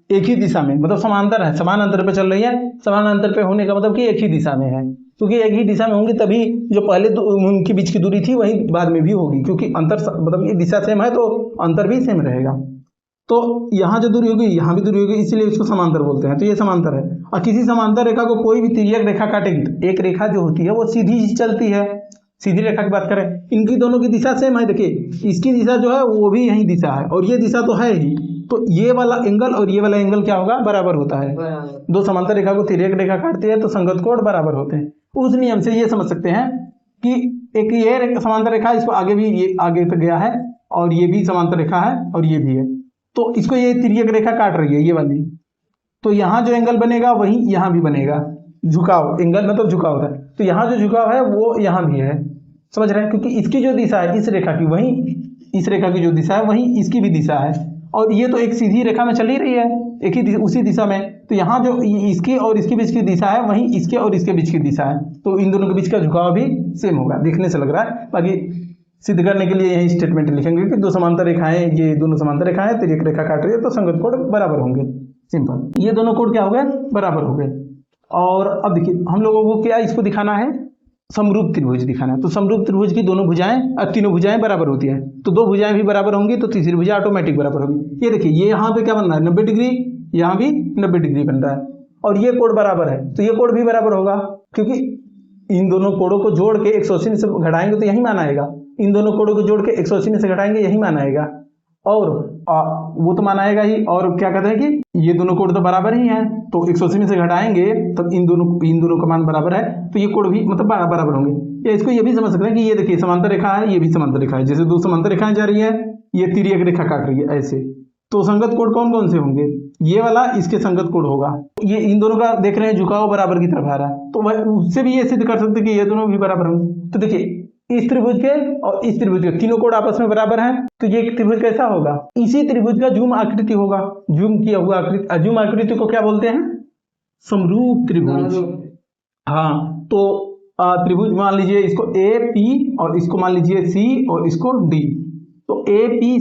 एक ही दिशा में, मतलब समांतर है, समान अंतर पे चल रही है, समान अंतर पे होने का मतलब कि एक ही दिशा में है, क्योंकि एक ही दिशा में होंगी तभी जो पहले उनके बीच की दूरी थी वही बाद में भी होगी, क्योंकि अंतर मतलब ये दिशा सेम है तो अंतर भी सेम रहेगा। तो यहाँ जो दूरी होगी यहाँ भी दूरी होगी, इसलिए इसको समांतर बोलते हैं, तो ये समांतर है। और किसी समांतर रेखा को कोई भी तिर्यक रेखा काटेगी तो एक रेखा जो होती है वो सीधी चलती है, सीधी रेखा की बात करें, इनकी दोनों की दिशा सेम है, देखिए इसकी दिशा जो है वो भी यही दिशा है और ये दिशा तो है ही, तो ये वाला एंगल और ये वाला एंगल क्या होगा, बराबर होता है। दो समांतर रेखा को तिर्यक रेखा काटती है तो संगत कोण बराबर होते हैं। उस नियम से ये समझ सकते हैं कि एक ये समांतर रेखा, इसको आगे भी ये आगे तक गया है और ये भी समांतर रेखा है और ये भी है, तो इसको ये तिर्यक रेखा काट रही है ये वाली, तो यहाँ जो एंगल बनेगा वही यहाँ भी बनेगा, झुकाव, एंगल मतलब झुकाव होता है, तो यहाँ जो झुकाव है वो यहाँ भी है, समझ रहे हैं, क्योंकि इसकी जो दिशा है इस रेखा की वही इस रेखा की जो दिशा है वही इसकी भी दिशा है, और ये तो एक सीधी रेखा में चल ही रही है एक ही उसी दिशा में, तो यहाँ जो इसकी और इसके बीच की दिशा है वही इसके और इसके बीच की दिशा है, तो इन दोनों के बीच का झुकाव भी सेम होगा, देखने से लग रहा है। बाकी सिद्ध करने के लिए यही स्टेटमेंट लिखेंगे कि दो समांतर रेखाएं, ये दोनों समांतर रेखाएं तिर्यक रेखा काट रही है तो संगत कोण बराबर होंगे, सिंपल, ये दोनों कोण क्या हो गए, बराबर हो गए। और अब देखिए हम लोगों को क्या इसको दिखाना है, समरूप त्रिभुज दिखाना है, तो समरूप त्रिभुज की दोनों भुजाएं, तीनों भुजाएं बराबर होती है, तो दो भुजाएं भी बराबर होंगी तो तीसरी भुजा ऑटोमेटिक बराबर होगी। ये देखिए ये यहाँ पे क्या बन रहा है 90 डिग्री, यहाँ भी 90 डिग्री बन रहा है, और ये कोण बराबर है तो ये कोण भी बराबर होगा, क्योंकि इन दोनों कोणों को जोड़ के 180 से घटाएंगे तो यही मान आएगा, इन दोनों कोणों को जोड़ के 180 से घटाएंगे यही मान आएगा, और वो तो मान आएगा ही, और क्या कहते हैं कि ये दोनों कोण तो बराबर ही हैं, तो 180 से घटाएंगे तब इन दोनों का मान बराबर है, तो ये कोण भी मतलब बराबर होंगे। या इसको ये भी समझ सकते हैं कि ये देखिए समांतर रेखा है, ये भी समांतर रेखा है, जैसे दो समांतर रेखाएं जा रही है, ये तिर्यक रेखा काट रही है ऐसे, तो संगत कोण कौन कौन से होंगे? ये वाला इसके संगत कोण होगा। ये इन दोनों का देख रहे हैं झुकाव बराबर की तरफ आ रहा है, तो वह उससे भी ये सिद्ध कर सकते हैं कि ये दोनों भी बराबर होंगे। तो देखिए इस त्रिभुज के और इस त्रिभुज के तीनों कोण आपस में बराबर हैं, तो ये त्रिभुज कैसा होगा? इसी त्रिभुज का जूम आकृति होगा। जूम किया हुआ आकृति, जूम आकृति को क्या बोलते हैं? समरूप त्रिभुज। हाँ, तो त्रिभुज मान लीजिए इसको ए पी और इसको मान लीजिए सी और इसको डी। तो ए पी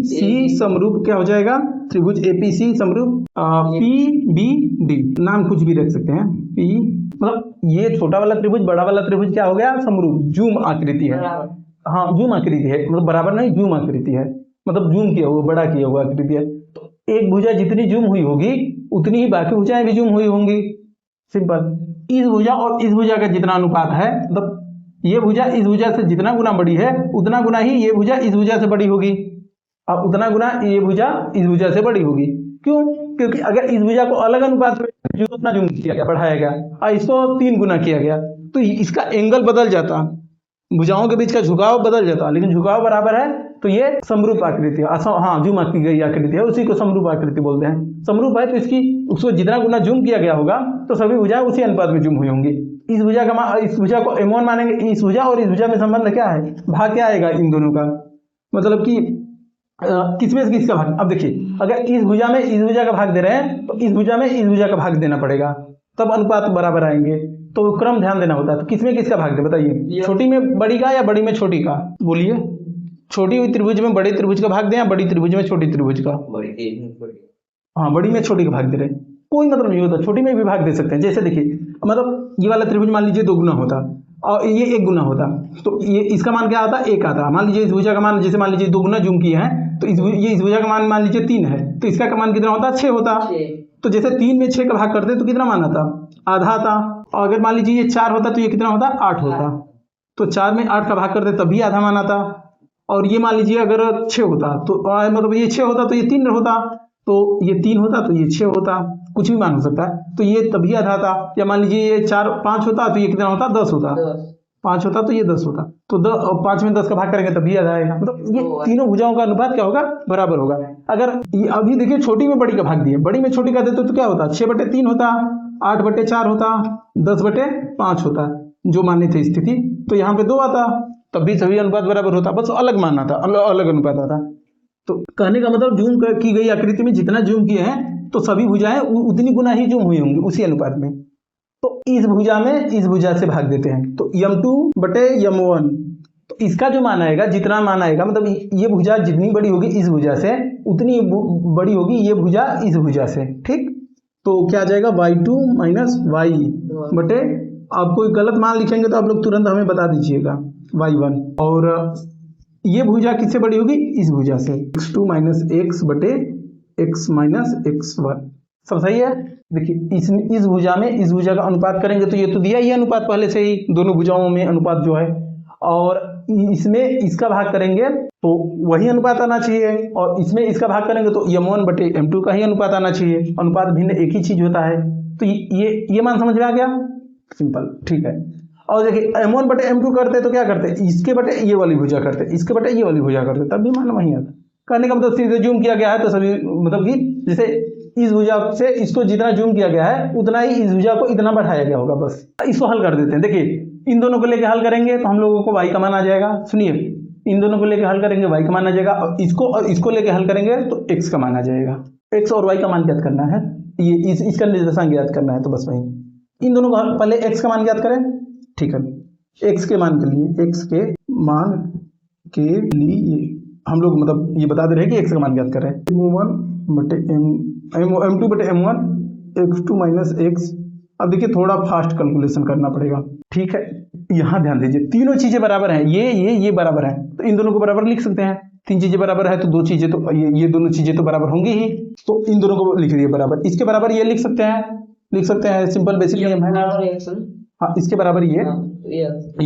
सी समरूप क्या हो जाएगा? त्रिभुज ए पी सी समरूप पी बी डी। नाम कुछ भी रख सकते हैं। पी मतलब ये छोटा वाला त्रिभुज बड़ा वाला त्रिभुज क्या हो गया? समरूप, जूम आकृति है। हाँ, जूम आकृति है, मतलब बराबर नहीं, जूम आकृति है, मतलब जूम किया हुआ, बड़ा किया हुआ आकृति है। तो एक भुजा जितनी जूम हुई होगी उतनी ही बाकी भुजाएं भी जूम हुई होंगी। सिंपल। इस भुजा और इस भुजा का जितना अनुपात है, मतलब ये भुजा इस भुजा से जितना गुना बड़ी है उतना गुना ही ये भुजा इस भुजा से बड़ी होगी, और उतना गुना ये भुजा इस भुजा से बड़ी होगी। क्यों? क्योंकि अगर इस भुजा को अलग अनुपात में उतना जूम किया गया, बढ़ाया गया, और इसको 3 गुना किया गया, तो इसका एंगल बदल जाता, भुजाओं के बीच का झुकाव बदल जाता, लेकिन झुकाव बराबर है तो ये समरूप आकृति है। हाँ, जूम की गई आकृति है, उसी को समरूप आकृति बोलते हैं। समरूप है तो इसकी उसको जितना गुना जूम किया गया होगा तो सभी भुजाएं उसी अनुपात में जूम हुई होंगी। इस भुजा का इस भुजा को M1 मानेंगे, इस भुजा और इस भुजा में संबंध क्या है? भाग क्या आएगा इन दोनों का? मतलब कि किसमें से किसका भाग? अब देखिए, अगर इस भुजा में इस भुजा का भाग दे रहे हैं तो इस भुजा में इस भुजा का भाग देना पड़ेगा, तब अनुपात बराबर आएंगे। तो क्रम ध्यान देना होता है। तो किसमें किसका भाग दे बताइए? छोटी में बड़ी का या बड़ी में छोटी का? बोलिए। छोटी हुई त्रिभुज में बड़े त्रिभुज का भाग दें या बड़ी त्रिभुज में छोटी त्रिभुज का? हाँ, बड़ी में छोटी का भाग दे रहे हैं, कोई मतलब नहीं होता, छोटी में भी भाग दे सकते हैं। जैसे देखिए, मतलब ये वाला त्रिभुज मान लीजिए 2 गुना होता और ये 1 गुना होता, तो ये इसका मान क्या आता? 1 आता। मान लीजिए इस भुजा का मान, जैसे मान लीजिए 2 गुना जूम किए हैं तो इस भुजा का मान लीजिए 3 है, तो इसका मान कितना होता? 6 होता। तो जैसे 3 में 6 का भाग करते तो कितना मान आता? आधा आता। और अगर मान लीजिए ये 4 होता तो ये कितना होता? 8 होता। तो 4 में 8 का भाग करते तब भी आधा मान आता। और ये मान लीजिए अगर 6 होता तो मतलब ये 6 होता तो ये 3 होता, तो ये 3 होता तो ये 6 होता, कुछ भी मान हो सकता है, तो ये तभी आधा था। या मान लीजिए ये 5 होता तो ये कितना होता? 10 होता। 5 होता तो ये 10 होता, तो 5 में 10 का भाग करेंगे तभी आधा आएगा। मतलब ये तीनों भुजाओं का अनुपात क्या होगा? बराबर होगा। अगर ये अभी देखिए छोटी में बड़ी का भाग दिए, बड़ी में छोटी का देते तो क्या होता? 6/3 होता, 8/4 होता, 10/5 होता, जो माननी थी स्थिति। तो यहाँ पे 2 आता, तब भी सभी अनुपात बराबर होता, बस अलग मानना था, अलग अनुपात आता। तो कहने का मतलब जूम की गई आकृति में जितना जूम किए हैं तो सभी भुजाएं उतनी गुना ही जूम हुई होंगी उसी अनुपात में। तो इस भुजा में इस भुजा से भाग देते हैं, तो M2/M1, तो इसका जो मान आएगा, जितना मान आएगा, मतलब ये भुजा जितनी बड़ी होगी इस भुजा से उतनी बड़ी होगी ये भुजा इस भुजा से। ठीक, तो क्या आ जाएगा? Y2 - Y बटे, आप कोई गलत मान लिखेंगे तो आप लोग तुरंत हमें बता दीजिएगा, Y1। और ये भुजा किससे बड़ी होगी? इस भुजा से। x2 - x बटे x - x1। सब सही है? देखिए इस भुजा में इस भुजा का अनुपात करेंगे तो ये तो दिया ही अनुपात पहले से ही, दोनों भुजाओं में अनुपात जो है, और इसमें इसका भाग करेंगे तो वही अनुपात आना चाहिए, और इसमें इसका भाग करेंगे तो M1/M2 का ही अनुपात आना चाहिए। अनुपात भिन्न एक ही चीज होता है। तो ये मान समझ में आ गया? सिंपल, ठीक है। और देखिए M1/M2 करते तो क्या करते? इसके बटे ये वाली भुजा करते, इसके बटे ये वाली भुजा करते, तब भी मान वही आता। कहने का मतलब सीधे जूम किया गया है तो सभी, मतलब कि जैसे इस भुजा से इसको जितना जूम किया गया है उतना ही इस भुजा को इतना बढ़ाया गया होगा, बस। इसको हल कर देते हैं। देखिए इन दोनों को लेकर हल करेंगे तो हम लोगों को y का मान आ जाएगा। सुनिए, इन दोनों को लेकर हल करेंगे y का मान आ जाएगा, और इसको लेकर हल करेंगे तो x का मान आ जाएगा। x और y का मान ज्ञात करना है, ये इसका निर्देशांक ज्ञात करना है, तो बस वही। इन दोनों को पहले x का मान ज्ञात करें, ठीक है। x के मान के लिए हम लोग मतलब ये बता दे रहे हैं कि x का मान ज्ञात करें। M2/M1 x2 - x। अब देखिए थोड़ा फास्ट कैलकुलेशन करना पड़ेगा, ठीक है। यहाँ ध्यान दीजिए, तीनों चीजें बराबर हैं, ये बराबर हैं, तो इन दोनों को बराबर लिख सकते हैं। 3 चीजें बराबर है तो 2 चीजें तो ये दोनों चीजें तो बराबर होंगी ही, तो इन दोनों को लिख दिए बराबर। इसके बराबर ये लिख सकते हैं, सिंपल बेसिक नियम है। हाँ, इसके बराबर ये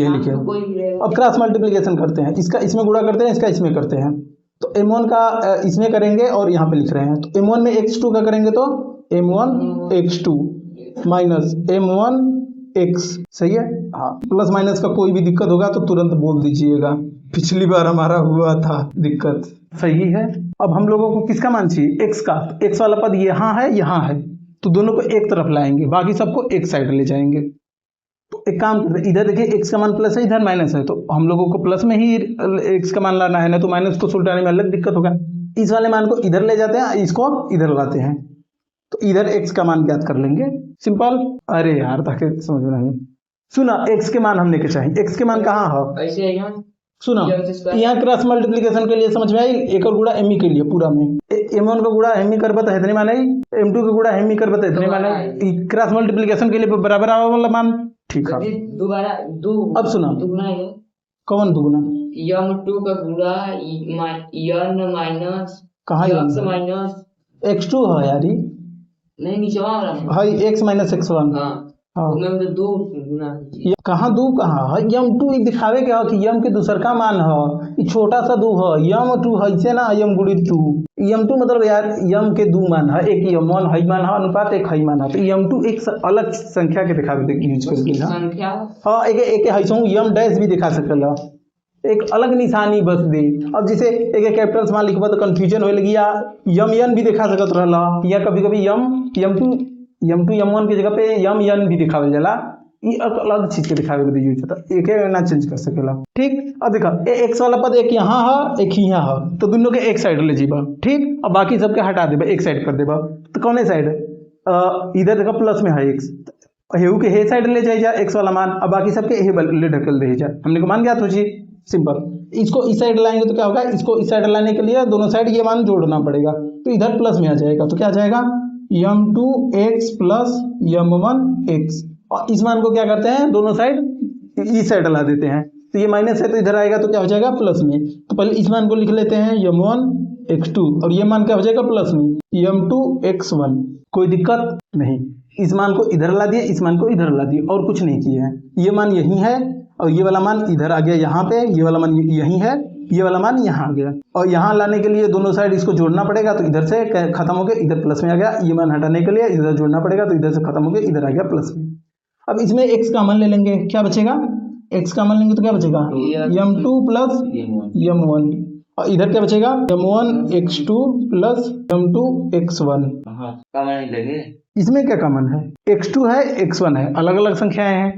लिखे। अब क्रॉस मल्टीप्लिकेशन करते हैं, इसका इसमें गुणा करते हैं, इसका इसमें करते हैं। तो M1 का इसमें करेंगे और यहाँ पे लिख रहे हैं, तो M1 में x2 का करेंगे तो M1 x2 minus M1 x, सही है। हाँ, प्लस माइनस का कोई भी दिक्कत होगा तो तुरंत बोल दीजिएगा, पिछली बार हमारा हुआ था दिक्कत। सही है। अब हम लोगों को किसका मान चाहिए? एक्स का। तो एक्स वाला पद यहाँ है, तो दोनों को एक तरफ लाएंगे, बाकी सबको एक साइड ले जाएंगे। तो एक काम करते हैं, इधर देखिए एक्स का मान प्लस है, इधर माइनस है, तो हम लोगों को प्लस में ही एक्स का मान लाना है ना, तो माइनस को सुलटाने में अलग दिक्कत होगा। इस वाले मान को इधर ले जाते हैं, इसको इधर लाते हैं, तो इधर एक्स का मान ज्ञात कर लेंगे। सिंपल। अरे यार ताकि समझ में नहीं। सुना, एक्स के मान हमने के चाहिए, एक्स के मान कहाँ है?
ऐसे है यहाँ
सुना,
यहाँ
यहाँ क्रॉस मल्टीप्लिकेशन के लिए समझ में आई, एक और गुणा एम ई के लिए पूरा में m1 का गुणा एम ई कर बता इतने मान आई, m2 का गुणा एम ई कर बता इतने मान आई, क्रॉस मल्टीप्लिकेशन के लिए बराबर आवा वाला मान। ठीक है।
दोबारा दो
अब सुना,
दुगुना है
कौन दुगुना?
m2 का गुणा n माइनस
कहाँ
x माइनस
x2 है यार, ये
नहीं नीचे वाला है
हाई x माइनस x1।
हाँ
हाँ,
उसमें तो दो गुना है।
ये कहाँ दू कहाँ है? m2 एक दिखावे के है कि m के दूसर का मान है, ये छोटा सा दू है, m2 है इसे ना m गुणित 2, m2 मतलब यार m के दो मान है, एक m1 है मान है अनुपात एक है मान है, तो m2 एक अलग संख्या के दिखावे दे यूज करके ना।
संख्या
हाँ, एक है सो m डैश भी दिखा सकला, एक अलग निशानी बस दे। अब जैसे एक कैपिटल मान लिखबा तो कंफ्यूजन होए लगी, या m भी दिखा सकत रहला, या कभी कभी m2 m1 की जगह पे m भी दिखावल जाला, ये अलग चीज के दिखावे के यूज होता, एक ना चेंज कर सकेला। ठीक। अब देखा एक्स वाला पद एक यहाँ है एक यहाँ है, तो दोनों के एक साइड ले जीबा। ठीक। अब बाकी सबके हटा देबा, एक साइड कर देबा, तो कौन साइड? इधर देखा प्लस में है एक्स, हेऊ के हे साइड ले जाए जा एक्स वाला मान, अब बाकी सबके हे ले ढकल दे जा, हमने को मान ज्ञात हो जी। सिंपल। इसको इस साइड लाएंगे तो क्या होगा, इसको इस साइड लाने के लिए दोनों साइड ये मान जोड़ना पड़ेगा, तो इधर प्लस में आ जाएगा, तो क्या आ जाएगा m2x प्लस m1x, और इस मान को क्या करते हैं दोनों साइड इस साइड ला देते हैं, तो ये माइनस है तो इधर आएगा तो क्या हो जाएगा प्लस में, तो पहले इस मान को लिख लेते हैं m1x2, और ये मान क्या हो जाएगा प्लस में m2x1। कोई दिक्कत नहीं, इस मान को इधर ला दिए, इस मान को इधर ला दिए, और कुछ नहीं किए हैं। ये मान यही है और ये वाला मान इधर आ गया यहाँ पे, ये वाला मान यही है, ये वाला मान यहाँ आ गया, और यहाँ लाने के लिए दोनों साइड इसको जोड़ना पड़ेगा, तो इधर से खत्म हो गया इधर प्लस में आ गया, ये मान हटाने के लिए इधर जोड़ना पड़ेगा, तो इधर से खत्म हो गया इधर आ गया प्लस में। अब इसमें x का मान ले लेंगे, क्या बचेगा? x का मान लेंगे तो क्या बचेगा m2 प्लस m1, और इधर क्या बचेगा m1x2 प्लस m2x1। इसमें क्या कॉमन है? x2 है x1 है, अलग अलग संख्याएं हैं,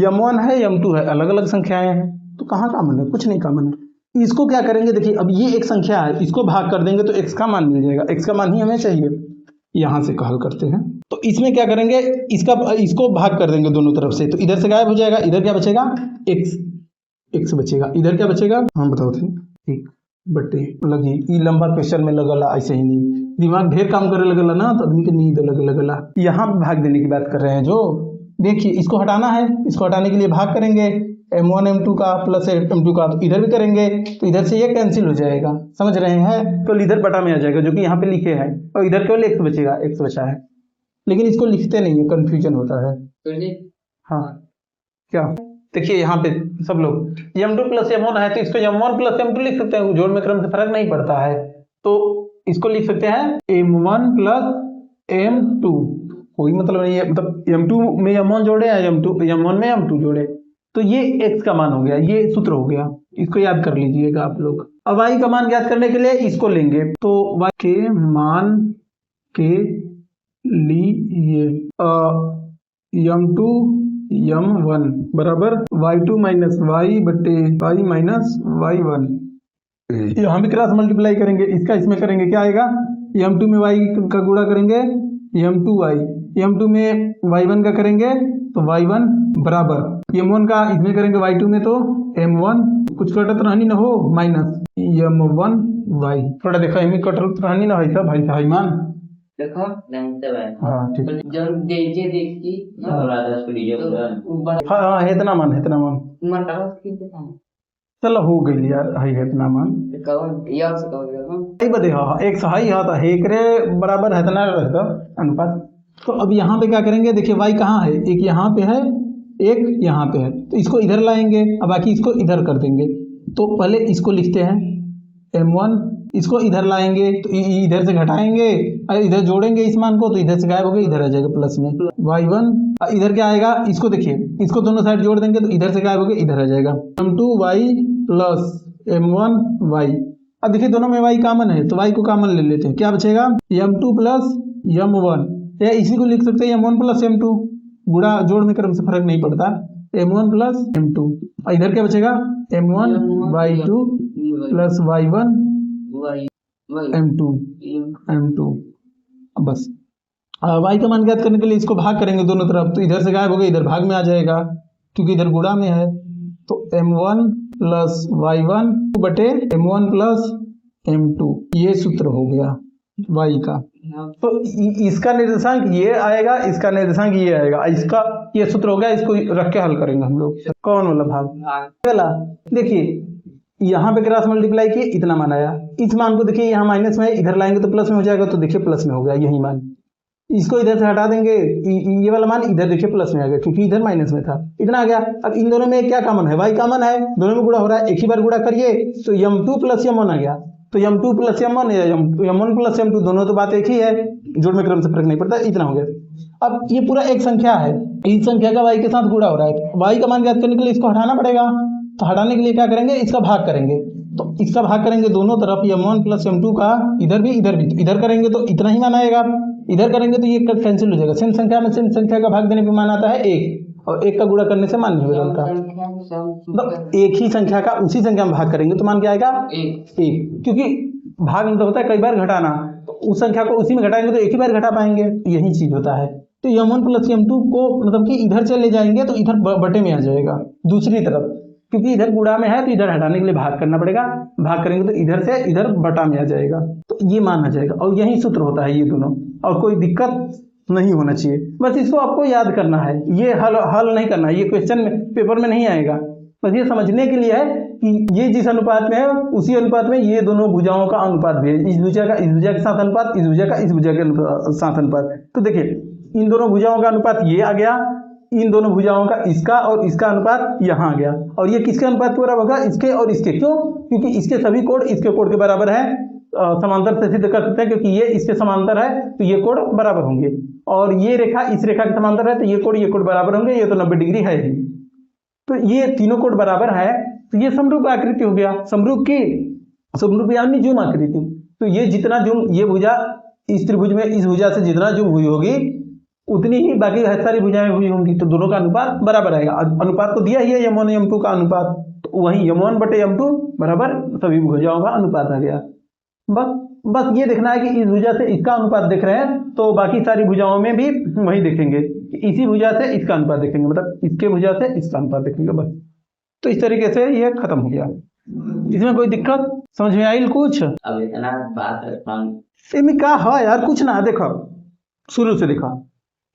m1 है m2 है, अलग अलग संख्याएं हैं, तो कहाँ कॉमन है? कुछ नहीं कॉमन है। इसको क्या करेंगे, देखिए अब ये एक संख्या है, इसको भाग कर देंगे तो x का मान मिल जाएगा, x का मान ही हमें चाहिए, यहाँ से हल करते हैं। तो इसमें क्या करेंगे, इसको भाग कर देंगे दोनों तरफ से, तो इधर से गायब हो जाएगा, इधर क्या बचेगा x बचेगा, इधर क्या बचेगा? हाँ बताओ थे। ठीक बटे लगी, ये लंबा क्वेश्चन में लगला, ऐसे ही नहीं दिमाग ढेर काम करे लगला ना, तो आदमी के नींद लगला। यहाँ भाग देने की बात कर रहे हैं जो, देखिए इसको हटाना है, इसको हटाने के लिए भाग करेंगे m1 m2 का प्लस m2 का, तो इधर भी करेंगे तो इधर से ये कैंसिल हो जाएगा, समझ रहे हैं? तो इधर बटा में आ जाएगा जो कि यहाँ पे लिखे हैं, और इधर केवल x बचेगा, x बचा है, लेकिन इसको लिखते नहीं है, कंफ्यूजन होता है। हाँ क्या, देखिए यहाँ पे सब लोग m2 प्लस m1 है, तो इसको m1 प्लस m2 लिख सकते हैं, जोड़ में क्रम से फर्क नहीं पड़ता है, तो इसको लिख सकते हैं m1 प्लस m2, कोई मतलब नहीं है, मतलब m2 में m1 जोड़े या m1 में m2 जोड़े, तो ये x का मान हो गया, ये सूत्र हो गया, इसको याद कर लीजिएगा आप लोग। अब y का मान ज्ञात करने के लिए इसको लेंगे, तो y के मान के लिए m2 m1 बराबर y2 माइनस y बटे y माइनस y1, यहाँ भी क्रॉस मल्टीप्लाई करेंगे, इसका इसमें करेंगे, क्या आएगा m2 में y का गुणा करेंगे m2y, m2 में y1 का करेंगे तो y1 बराबर m1 का इसमें करेंगे y2 में तो m1, कुछ कटत रहनी ना हो माइनस m1y, थोड़ा देखो एमी कटत रहनी ना है सब भाई मान
देखो नहीं तब है।
हाँ ठीक,
जब देखिए देखी ना थोड़ा दस को लीजिए,
हाँ इतना मान
मटर की देखा
चलो हो गई यार, है इतना मान
कौन या से कौन
नहीं बदे, हाँ एक सहाई है, तो हेकरे बराबर है इतना रहता अनुपात। तो अब यहाँ पे क्या करेंगे, देखिए y कहाँ है, एक यहाँ पे है एक यहाँ पे है, तो इसको इधर लाएंगे, अब बाकी इसको इधर कर देंगे, तो पहले इसको लिखते हैं m1, इसको इधर लाएंगे तो इधर से घटाएंगे, इधर जोड़ेंगे इस मान को, तो इधर से गायब हो गया, इधर आ जाएगा प्लस में y1, इधर क्या आएगा, इसको देखिए इसको दोनों साइड जोड़ देंगे तो इधर से गायब हो गया, इधर आ जाएगा m2y प्लस m1 y। अब देखिए दोनों में y कॉमन है तो y को कॉमन ले लेते हैं, क्या बचेगा m2 प्लस m1, या इसी को लिख सकते हैं m1 प्लस m2, गुणा जोड़ में क्रम से फर्क नहीं पड़ता, m1 प्लस m2। और इधर क्या बचेगा m1 y2 plus y1 m2 m2। बस y का मान ज्ञात करने के लिए इसको भाग करेंगे दोनों तरफ, तो इधर से गायब हो गया, इधर भाग में आ जाएगा क्योंकि इधर गुणा में है, तो m1 प्लस y1 बटे m1 प्लस m2, ये सूत्र हो गया y का। तो इसका निर्देशांक ये आएगा, इसका निर्देशांक ये आएगा, इसका ये सूत्र हो गया, इसको रख के हल करेंगे हम लोग। कौन वाला भाग पहला, देखिए यहाँ पे क्रॉस मल्टीप्लाई किए, इतना मान आया, इस मान को देखिए यहाँ माइनस में, इधर लाएंगे तो प्लस में हो जाएगा, तो देखिए प्लस में हो गया यही मान, इसको इधर से हटा देंगे, ये वाला मान इधर देखिए प्लस में आ गया क्योंकि इधर माइनस में था, इतना आ गया। अब इन दोनों में क्या कॉमन है, y कॉमन है, दोनों में गुणा हो रहा है, एक ही बार गुणा करिए तो m2 प्लस m1 आ गया, तो m2 प्लस m1 या m1 प्लस m2 दोनों तो बात एक ही है, जोड़ में क्रम से फर्क नहीं पड़ता, इतना हो गया। अब ये पूरा एक संख्या है, इस संख्या का y के साथ गुणा हो रहा है, y का मान ज्ञात करने के लिए इसको हटाना पड़ेगा, तो हटाने के लिए क्या करेंगे, इसका भाग करेंगे, तो इसका भाग करेंगे दोनों तरफ, m1 प्लस m2 का, इधर भी इधर भी, तो इधर करेंगे तो इतना ही मान आएगा, इधर करेंगे तो ये कैंसिल हो जाएगा, सेम संख्या में सेम संख्या का भाग देने पे मान आता है 1, और 1 का गुणा करने से मान नहीं बदलता, मतलब एक ही संख्या का उसी संख्या में भाग करेंगे तो मान क्या आएगा 1, क्योंकि भाग मतलब होता है कई बार घटाना, तो उस संख्या को उसी में घटाएंगे तो एक ही बार घटा पाएंगे, यही चीज होता है। तो m1 प्लस m2 को मतलब कि इधर से ले जाएंगे तो इधर बटे में आ जाएगा दूसरी तरफ, क्योंकि इधर गुणा में है तो इधर हटाने के लिए भाग करना पड़ेगा, भाग करेंगे तो इधर से इधर बटा में आ जाएगा, तो ये मान आ जाएगा, और यही सूत्र होता है ये दोनों, और कोई दिक्कत नहीं होना चाहिए, बस इसको आपको याद करना है, ये हल नहीं करना है, ये क्वेश्चन में पेपर में नहीं आएगा, बस ये समझने के लिए है कि ये जिस अनुपात में है उसी अनुपात में ये दोनों भुजाओं का अनुपात भी है, इस भुजा का इस भुजा के साथ अनुपात, इस भुजा का इस भुजा के साथ अनुपात। तो देखिए इन दोनों भुजाओं का अनुपात ये आ गया, इन दोनों भुजाओं का इसका और इसका अनुपात यहाँ आ गया, और ये किसके अनुपात के बराबर होगा, इसके और इसके, क्यों, क्योंकि इसके सभी कोण इसके कोण के बराबर है, समांतर से सिद्ध कर सकते हैं, क्योंकि ये इसके समांतर है तो ये कोण बराबर होंगे, और ये रेखा इस रेखा के समांतर है तो ये कोण बराबर होंगे, ये तो 90 डिग्री है ही, तो ये तीनों कोण बराबर है, तो ये समरूप आकृति हो गया, समरूप यानी जुम आकृति। तो ये जितना जुम, ये भुजा इस त्रिभुज में इस भुजा से जितना जुम हुई होगी उतनी ही बाकी सारी भुजाएं हुई होंगी, तो दोनों का अनुपात बराबर आएगा। अनुपात तो दिया ही है m1 m2 का अनुपात, तो वही m1 बटे m2 बराबर सभी भुजाओं का अनुपात आ गया। बस ये देखना है कि इस भुजा से इसका अनुपात देख रहे हैं तो बाकी सारी भुजाओं में भी वही देखेंगे, इसी भुजा से इसका अनुपात देखेंगे, मतलब इसके भुजा से इसका अनुपात देखेंगे, बस। तो इस तरीके से ये खत्म हो गया। इसमें कोई दिक्कत समझ में आई कुछ?
अब इतना बात
इनमें क्या है यार, कुछ ना, देखो शुरू से देखा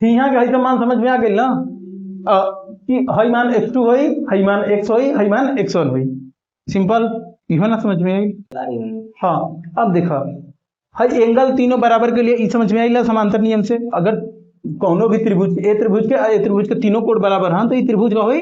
यहाँ के हई मान समझ में आ गई ना, कि हई मान x2 हुई, हई मान x हुई, हई मान x1 हुई, सिंपल, यह ना समझ में आई। हाँ अब देखो हई एंगल तीनों बराबर के लिए ये समझ में आई समांतर नियम से, अगर कोनो भी त्रिभुज ए त्रिभुज के तीनों कोण बराबर हैं तो ये त्रिभुज का हुई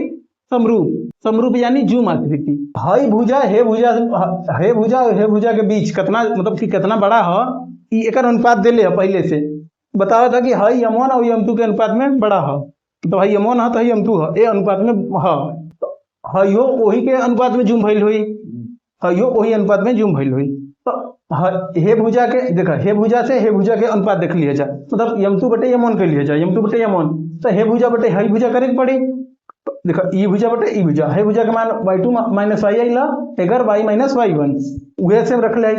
समरूप यानी जुम आकृति। हई भुजा हे भुजा के बीच कितना, मतलब कि कितना बड़ा है, ये एक अनुपात दे ले पहले से बताया था कि हई m1 और m2 के अनुपात में बड़ा है, तो हई m1 है तो हई m2 है, ए अनुपात में है, तो हइयो वही के अनुपात में जुम भइल हुई, हइयो वही अनुपात में जुम भइल हुई। तो हे भुजा के देखा, हे भुजा से हे भुजा के अनुपात देख लिया जाए, मतलब m2 बटे m1 कर लिया जाए, m2 बटे m1, तो हे भुजा बटे हई भुजा करे पड़ी, तो देखो ई भुजा बटे ई भुजा, हे भुजा के मान y2 माइनस y आइला, हेकर y माइनस y1 उहे से रख ले,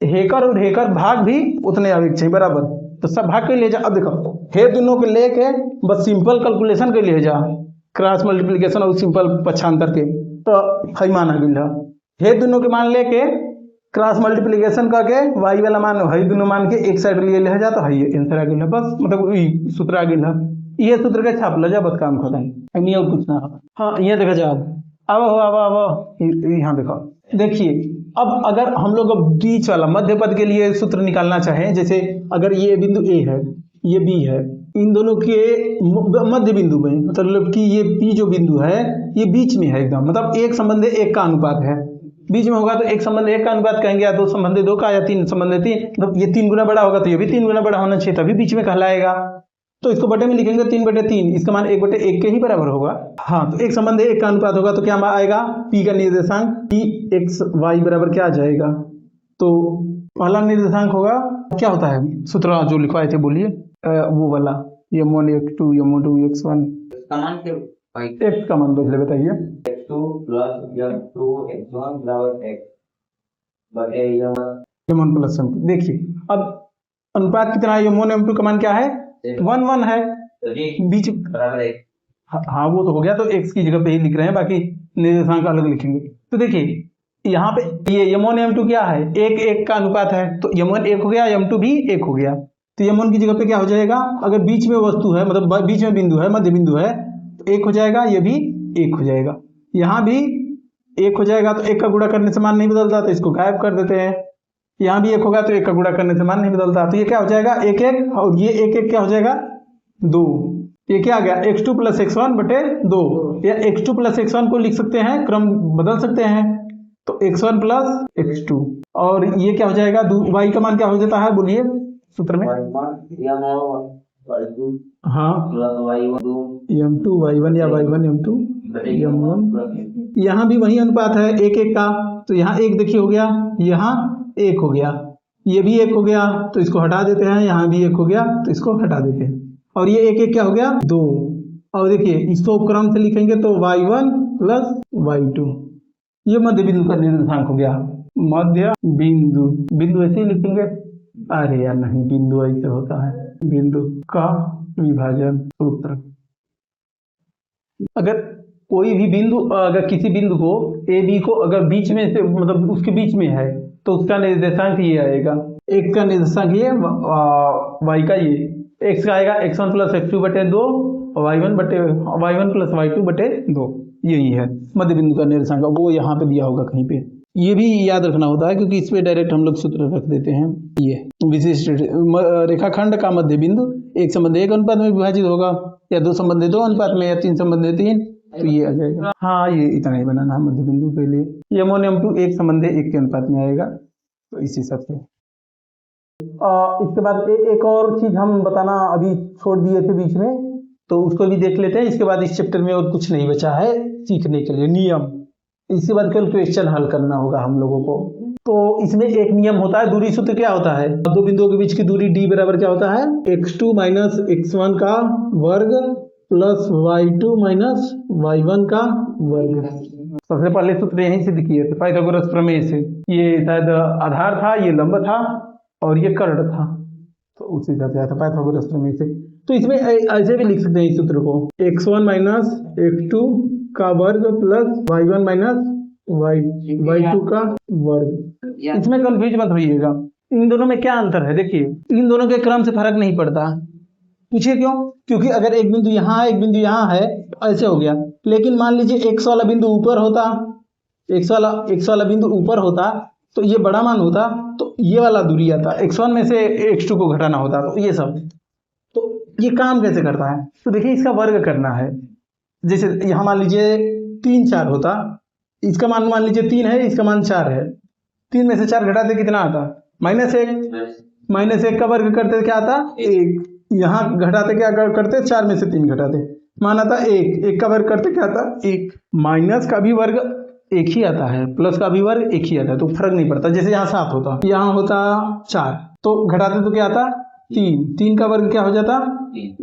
हेकर और हेकर भाग भी उतने आवे के चाहिए बराबर, तो सब भाग के लिए जा। अब देखो हे दोनों के लेके बस सिंपल कैलकुलेशन के लिए जा, क्रॉस मल्टीप्लिकेशन और सिंपल पक्षांतर के, तो हई मान आ गई है, हे दोनों के मान लेके क्रॉस मल्टीप्लिकेशन करके y वाला मान हई दोनों मान के एक साइड लिए ले जा, तो हई आंसर आ गई है, बस मतलब सूत्र आ गई है, ये सूत्र के छाप लो जा, बस काम खत्म, नहीं और कुछ ना। हाँ ये देखा जाओ, अब यहाँ देखो, देखिए अब अगर हम लोग बीच वाला मध्य पद के लिए सूत्र निकालना चाहें, जैसे अगर ये बिंदु A है, ये B है, इन दोनों के मध्य बिंदु में, मतलब कि ये P जो बिंदु है ये बीच में है एकदम, मतलब एक संबंध एक का अनुपात है, बीच में होगा तो एक संबंध एक का अनुपात कहेंगे, या दो संबंध दो का, या तीन संबंध तीन, मतलब ये 3 गुना बड़ा होगा तो ये भी 3 गुना बड़ा होना चाहिए, तभी बीच में कहलाएगा। तो इसको बटे में लिखेंगे 3/3, इसका मान 1/1 के ही बराबर होगा। हाँ, तो एक संबंध है, एक का अनुपात होगा, तो क्या आएगा, P का निर्देशांक Px y बराबर क्या आ जाएगा। तो पहला निर्देशांक होगा, क्या होता है सूत्र जो लिखवाए थे, बोलिए वो वाला, m1 x2 m2 x1
समान के भाई
x का मान बदले बताइए।
x2 प्लस m2 x1 बराबर x बटे
m1 प्लस m2। देखिए अब अनुपात कितना है, m1 m2 का मान क्या है, 1 है बीच
बराबर x।
हाँ वो तो हो गया, तो x की जगह पे ही लिख रहे हैं, बाकी निर्देशांक अलग लिखेंगे। तो देखिए यहाँ पे ये m1 m2 क्या है, 1:1 का अनुपात है, तो m1 1 हो गया, m2 भी 1 हो गया। तो m1 की जगह पे क्या हो जाएगा, अगर बीच में वस्तु है, मतलब बीच में बिंदु है, मध्य बिंदु है, तो 1 हो जाएगा, ये भी 1 हो जाएगा, यहाँ भी 1 हो जाएगा। तो 1 का गुणा करने से मान नहीं बदलता, तो इसको गायब कर देते हैं। यहाँ भी 1 होगा, तो 1 का गुणा करने से मान नहीं बदलता, तो ये क्या हो जाएगा 1:1, और ये 1:1 क्या हो जाएगा 2। ये क्या आ गया, x2 प्लस x1 बटे 2, या x2 प्लस x1 को लिख सकते हैं, क्रम बदल सकते हैं, तो x1 प्लस x2, और ये क्या हो जाएगा, y का मान क्या हो जाता है, बोलिए सूत्र में। हाँ, m2 y1 या y1 m2 m1। यहाँ भी वही अनुपात है 1:1 का, तो यहाँ 1 देखिए हो गया, यहाँ 1 हो गया, ये भी 1 हो गया, तो इसको हटा देते हैं, यहाँ भी 1 हो गया, तो इसको हटा देते हैं, और ये 1:1 क्या हो गया 2। और देखिए इसको क्रम से लिखेंगे तो y1 प्लस y2, ये मध्य बिंदु का निर्देशांक हो गया। मध्य बिंदु, बिंदु ऐसे ही लिखेंगे, अरे यार नहीं, बिंदु ऐसे होता है, बिंदु का विभाजन सूत्र। अगर कोई भी बिंदु, अगर किसी बिंदु को ए बी को अगर बीच में से, मतलब उसके बीच में है, तो उसका निर्देशांक ये आएगा, x का निर्देशांक ये, y का ये, x का आएगा x1 प्लस x2 बटे 2, y1 प्लस y2 बटे 2, यही है मध्य बिंदु का निर्देशांक। वो यहाँ पे दिया होगा कहीं पे, ये भी याद रखना होता है, क्योंकि इस पे डायरेक्ट हम लोग सूत्र रख देते हैं। ये विशिष्ट रेखाखंड का मध्य बिंदु एक संबंध 1 अनुपात में विभाजित होगा, या 2 संबंध 2 अनुपात में, या 3 संबंध 3, तो ये आ जाएगा। हाँ, ये इतना ही बनाना है मध्य बिंदु के लिए। m1 m2 एक संबंध 1 के अनुपात में आएगा, तो इस हिसाब से। इसके बाद एक और चीज हम बताना अभी छोड़ दिए थे बीच में, तो उसको भी देख लेते हैं। इसके बाद इस चैप्टर में और कुछ नहीं बचा है सीखने के लिए, नियम। इसके बाद केवल क्वेश्चन हल करना होगा हम लोगों को। तो इसमें एक नियम होता है, दूरी सूत्र क्या होता है, दो बिंदुओं के बीच की दूरी d बराबर क्या होता है, x2 माइनस x1 का वर्ग प्लस y2 माइनस y1 का वर्ग। सबसे पहले सूत्र यहीं सिद्ध किए थे पाइथागोरस प्रमेय से। ये शायद आधार था, ये लंब था, और ये कर्ण था, तो उस हिसाब से आया था पाइथागोरस प्रमेय से। तो इसमें ऐसे भी लिख सकते हैं इस सूत्र को, x1 माइनस x2 का वर्ग प्लस y1 माइनस y2 का वर्ग। इसमें कंफ्यूज मत होइएगा, इन दोनों में क्या अंतर है। देखिए इन दोनों के क्रम से फर्क नहीं पड़ता। पूछिए क्यों, क्योंकि अगर एक बिंदु यहाँ है, एक बिंदु यहाँ है, ऐसे हो गया। लेकिन मान लीजिए x वाला बिंदु ऊपर होता, x वाला बिंदु ऊपर होता, तो ये बड़ा मान होता, तो ये वाला दूरी आता, x1 में से x2 को घटाना होता, तो ये सब। तो ये काम कैसे करता है, तो देखिए इसका वर्ग करना है। जैसे यहाँ मान लीजिए 3 4 होता, इसका मान लीजिए 3 है, इसका मान 4 है, 3 में से 4 घटाते कितना आता, -1। -1 का वर्ग करते क्या आता 1, यहाँ घटाते क्या करते 4 में से 3 घटाते, मान आता 1, 1 का वर्ग करते क्या आता 1। माइनस का भी वर्ग एक ही आता है, प्लस का भी वर्ग एक ही आता है, तो फर्क नहीं पड़ता। जैसे यहाँ 7 होता, यहाँ होता 4, तो घटाते तो क्या आता 3, 3 का वर्ग क्या हो जाता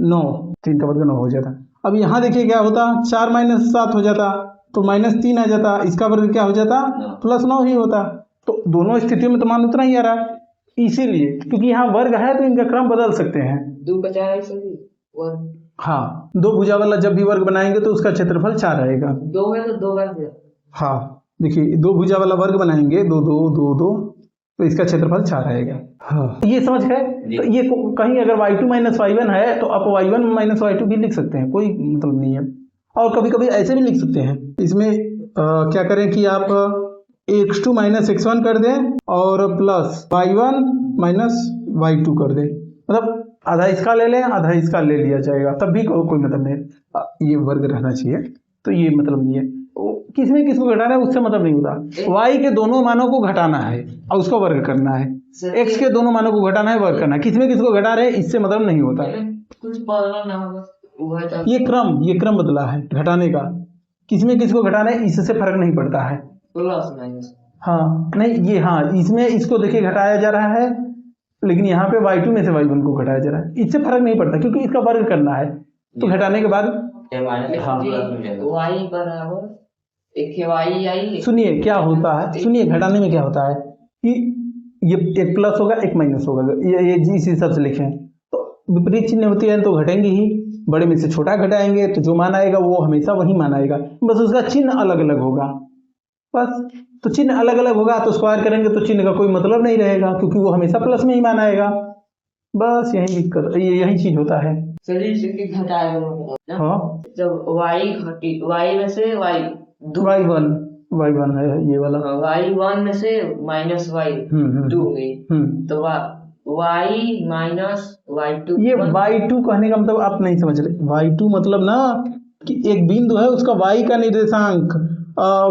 9, 3 का वर्ग 9 हो जाता। अब यहाँ देखिए क्या होता, 4 माइनस 7 हो जाता, तो -3 आ जाता, इसका वर्ग क्या हो जाता +9 ही होता। तो दोनों स्थितियों में तो मान उतना ही आ रहा है, इसीलिए क्योंकि यहाँ वर्ग है तो इनका क्रम बदल सकते हैं।
2 बचा है सभी वर्ग।
हाँ, 2 भुजा वाला जब भी वर्ग बनाएंगे तो उसका क्षेत्रफल 4 आएगा।
2 है तो 2 वर्ग।
हाँ देखिए 2 भुजा वाला वर्ग बनाएंगे, 2 2 2 2, तो इसका क्षेत्रफल 4 आएगा। हाँ, ये समझ गए। तो ये कहीं अगर y2 माइनस y1 है तो आप y1 माइनस y2 भी लिख सकते हैं, कोई मतलब नहीं है। और कभी कभी ऐसे भी लिख सकते हैं, इसमें क्या करें कि आप x2 माइनस x1 कर दें और प्लस y1 माइनस y2 कर दें, मतलब आधा इसका ले लें, आधा इसका ले लिया जाएगा, तब भी कोई मतलब नहीं, ये वर्ग रहना चाहिए। तो ये मतलब नहीं है, किसमें किसको घटाना है उससे मतलब नहीं होता। y के दोनों मानों को घटाना है और उसको वर्ग करना है, x के दोनों मानों को घटाना है, वर्ग करना है, किसमें किसको घटा रहे हैं इससे मतलब नहीं होता।
कुछ पढ़ना ना होगा वो है तो
ये क्रम बदला है घटाने का, किसमें किसको घटाना है इससे फर्क नहीं पड़ता है।
Plus minus.
हाँ नहीं ये, हाँ इसमें इसको देखिए घटाया जा रहा है, लेकिन यहाँ पे y2 में से y1 को घटाया जा रहा है, इससे फर्क नहीं पड़ता क्योंकि इसका वर्ग करना है, तो घटाने के बाद हाँ
y बराबर एक y आई।
सुनिए क्या होता है, सुनिए घटाने में क्या होता है कि ये एक प्लस होगा एक माइनस होगा, ये इस हिसाब से लिखें तो विपरीत चिन्ह होती है तो घटेंगे ही, बड़े में से छोटा घटाएंगे तो जो मान आएगा वो हमेशा वही मान आएगा, बस उसका चिन्ह अलग अलग होगा बस। तो चिन्ह अलग अलग होगा तो स्क्वायर करेंगे तो चिन्ह का कोई मतलब नहीं रहेगा क्योंकि वो हमेशा प्लस में ही मान आएगा, बस यही दिक्कत, यही चीज होता है।
चलिए इसे घटाए ना।
हाँ
जब y घटी y में से y
y1 है ये वाला,
y1 में से माइनस y 2 गई तो y माइनस y2।
ये y2 कहने का मतलब आप नहीं समझ रहे, y2 मतलब ना कि एक बिंदु है उसका y का निर्देशांक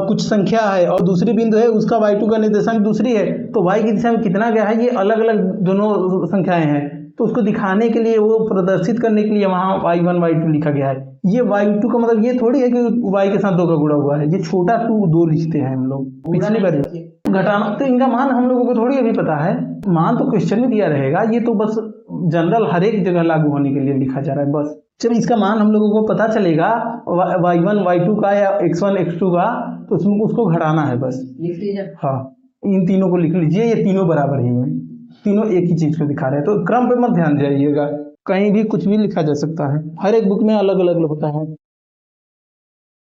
कुछ संख्या है और दूसरी बिंदु है उसका y2 का निर्देशांक दूसरी है, तो y की दिशा में कितना गया है ये अलग अलग दोनों संख्याएं हैं, तो उसको दिखाने के लिए वो प्रदर्शित करने के लिए वहाँ y1 y2 लिखा गया है। ये y2 का मतलब ये थोड़ी है कि y के साथ 2 का गुणा हुआ है, ये छोटा 2 लिखते हैं हम लोग पिछली बार घटाना, तो इनका मान हम लोगों को थोड़ी अभी पता है, मान तो क्वेश्चन में दिया रहेगा, ये तो बस जनरल हर एक जगह लागू होने के लिए लिखा जा रहा है बस। जब इसका मान हम लोगों को पता चलेगा y1 y2 का या x1 x2 का तो उसमें उसको घटाना है बस,
लिख लीजिए।
हाँ इन तीनों को लिख लीजिए, ये तीनों बराबर ही हैं, तीनों एक ही चीज को दिखा रहे हैं, तो क्रम पे मत ध्यान जाइएगा, कहीं भी कुछ भी लिखा जा सकता है, हर एक बुक में अलग अलग होता है।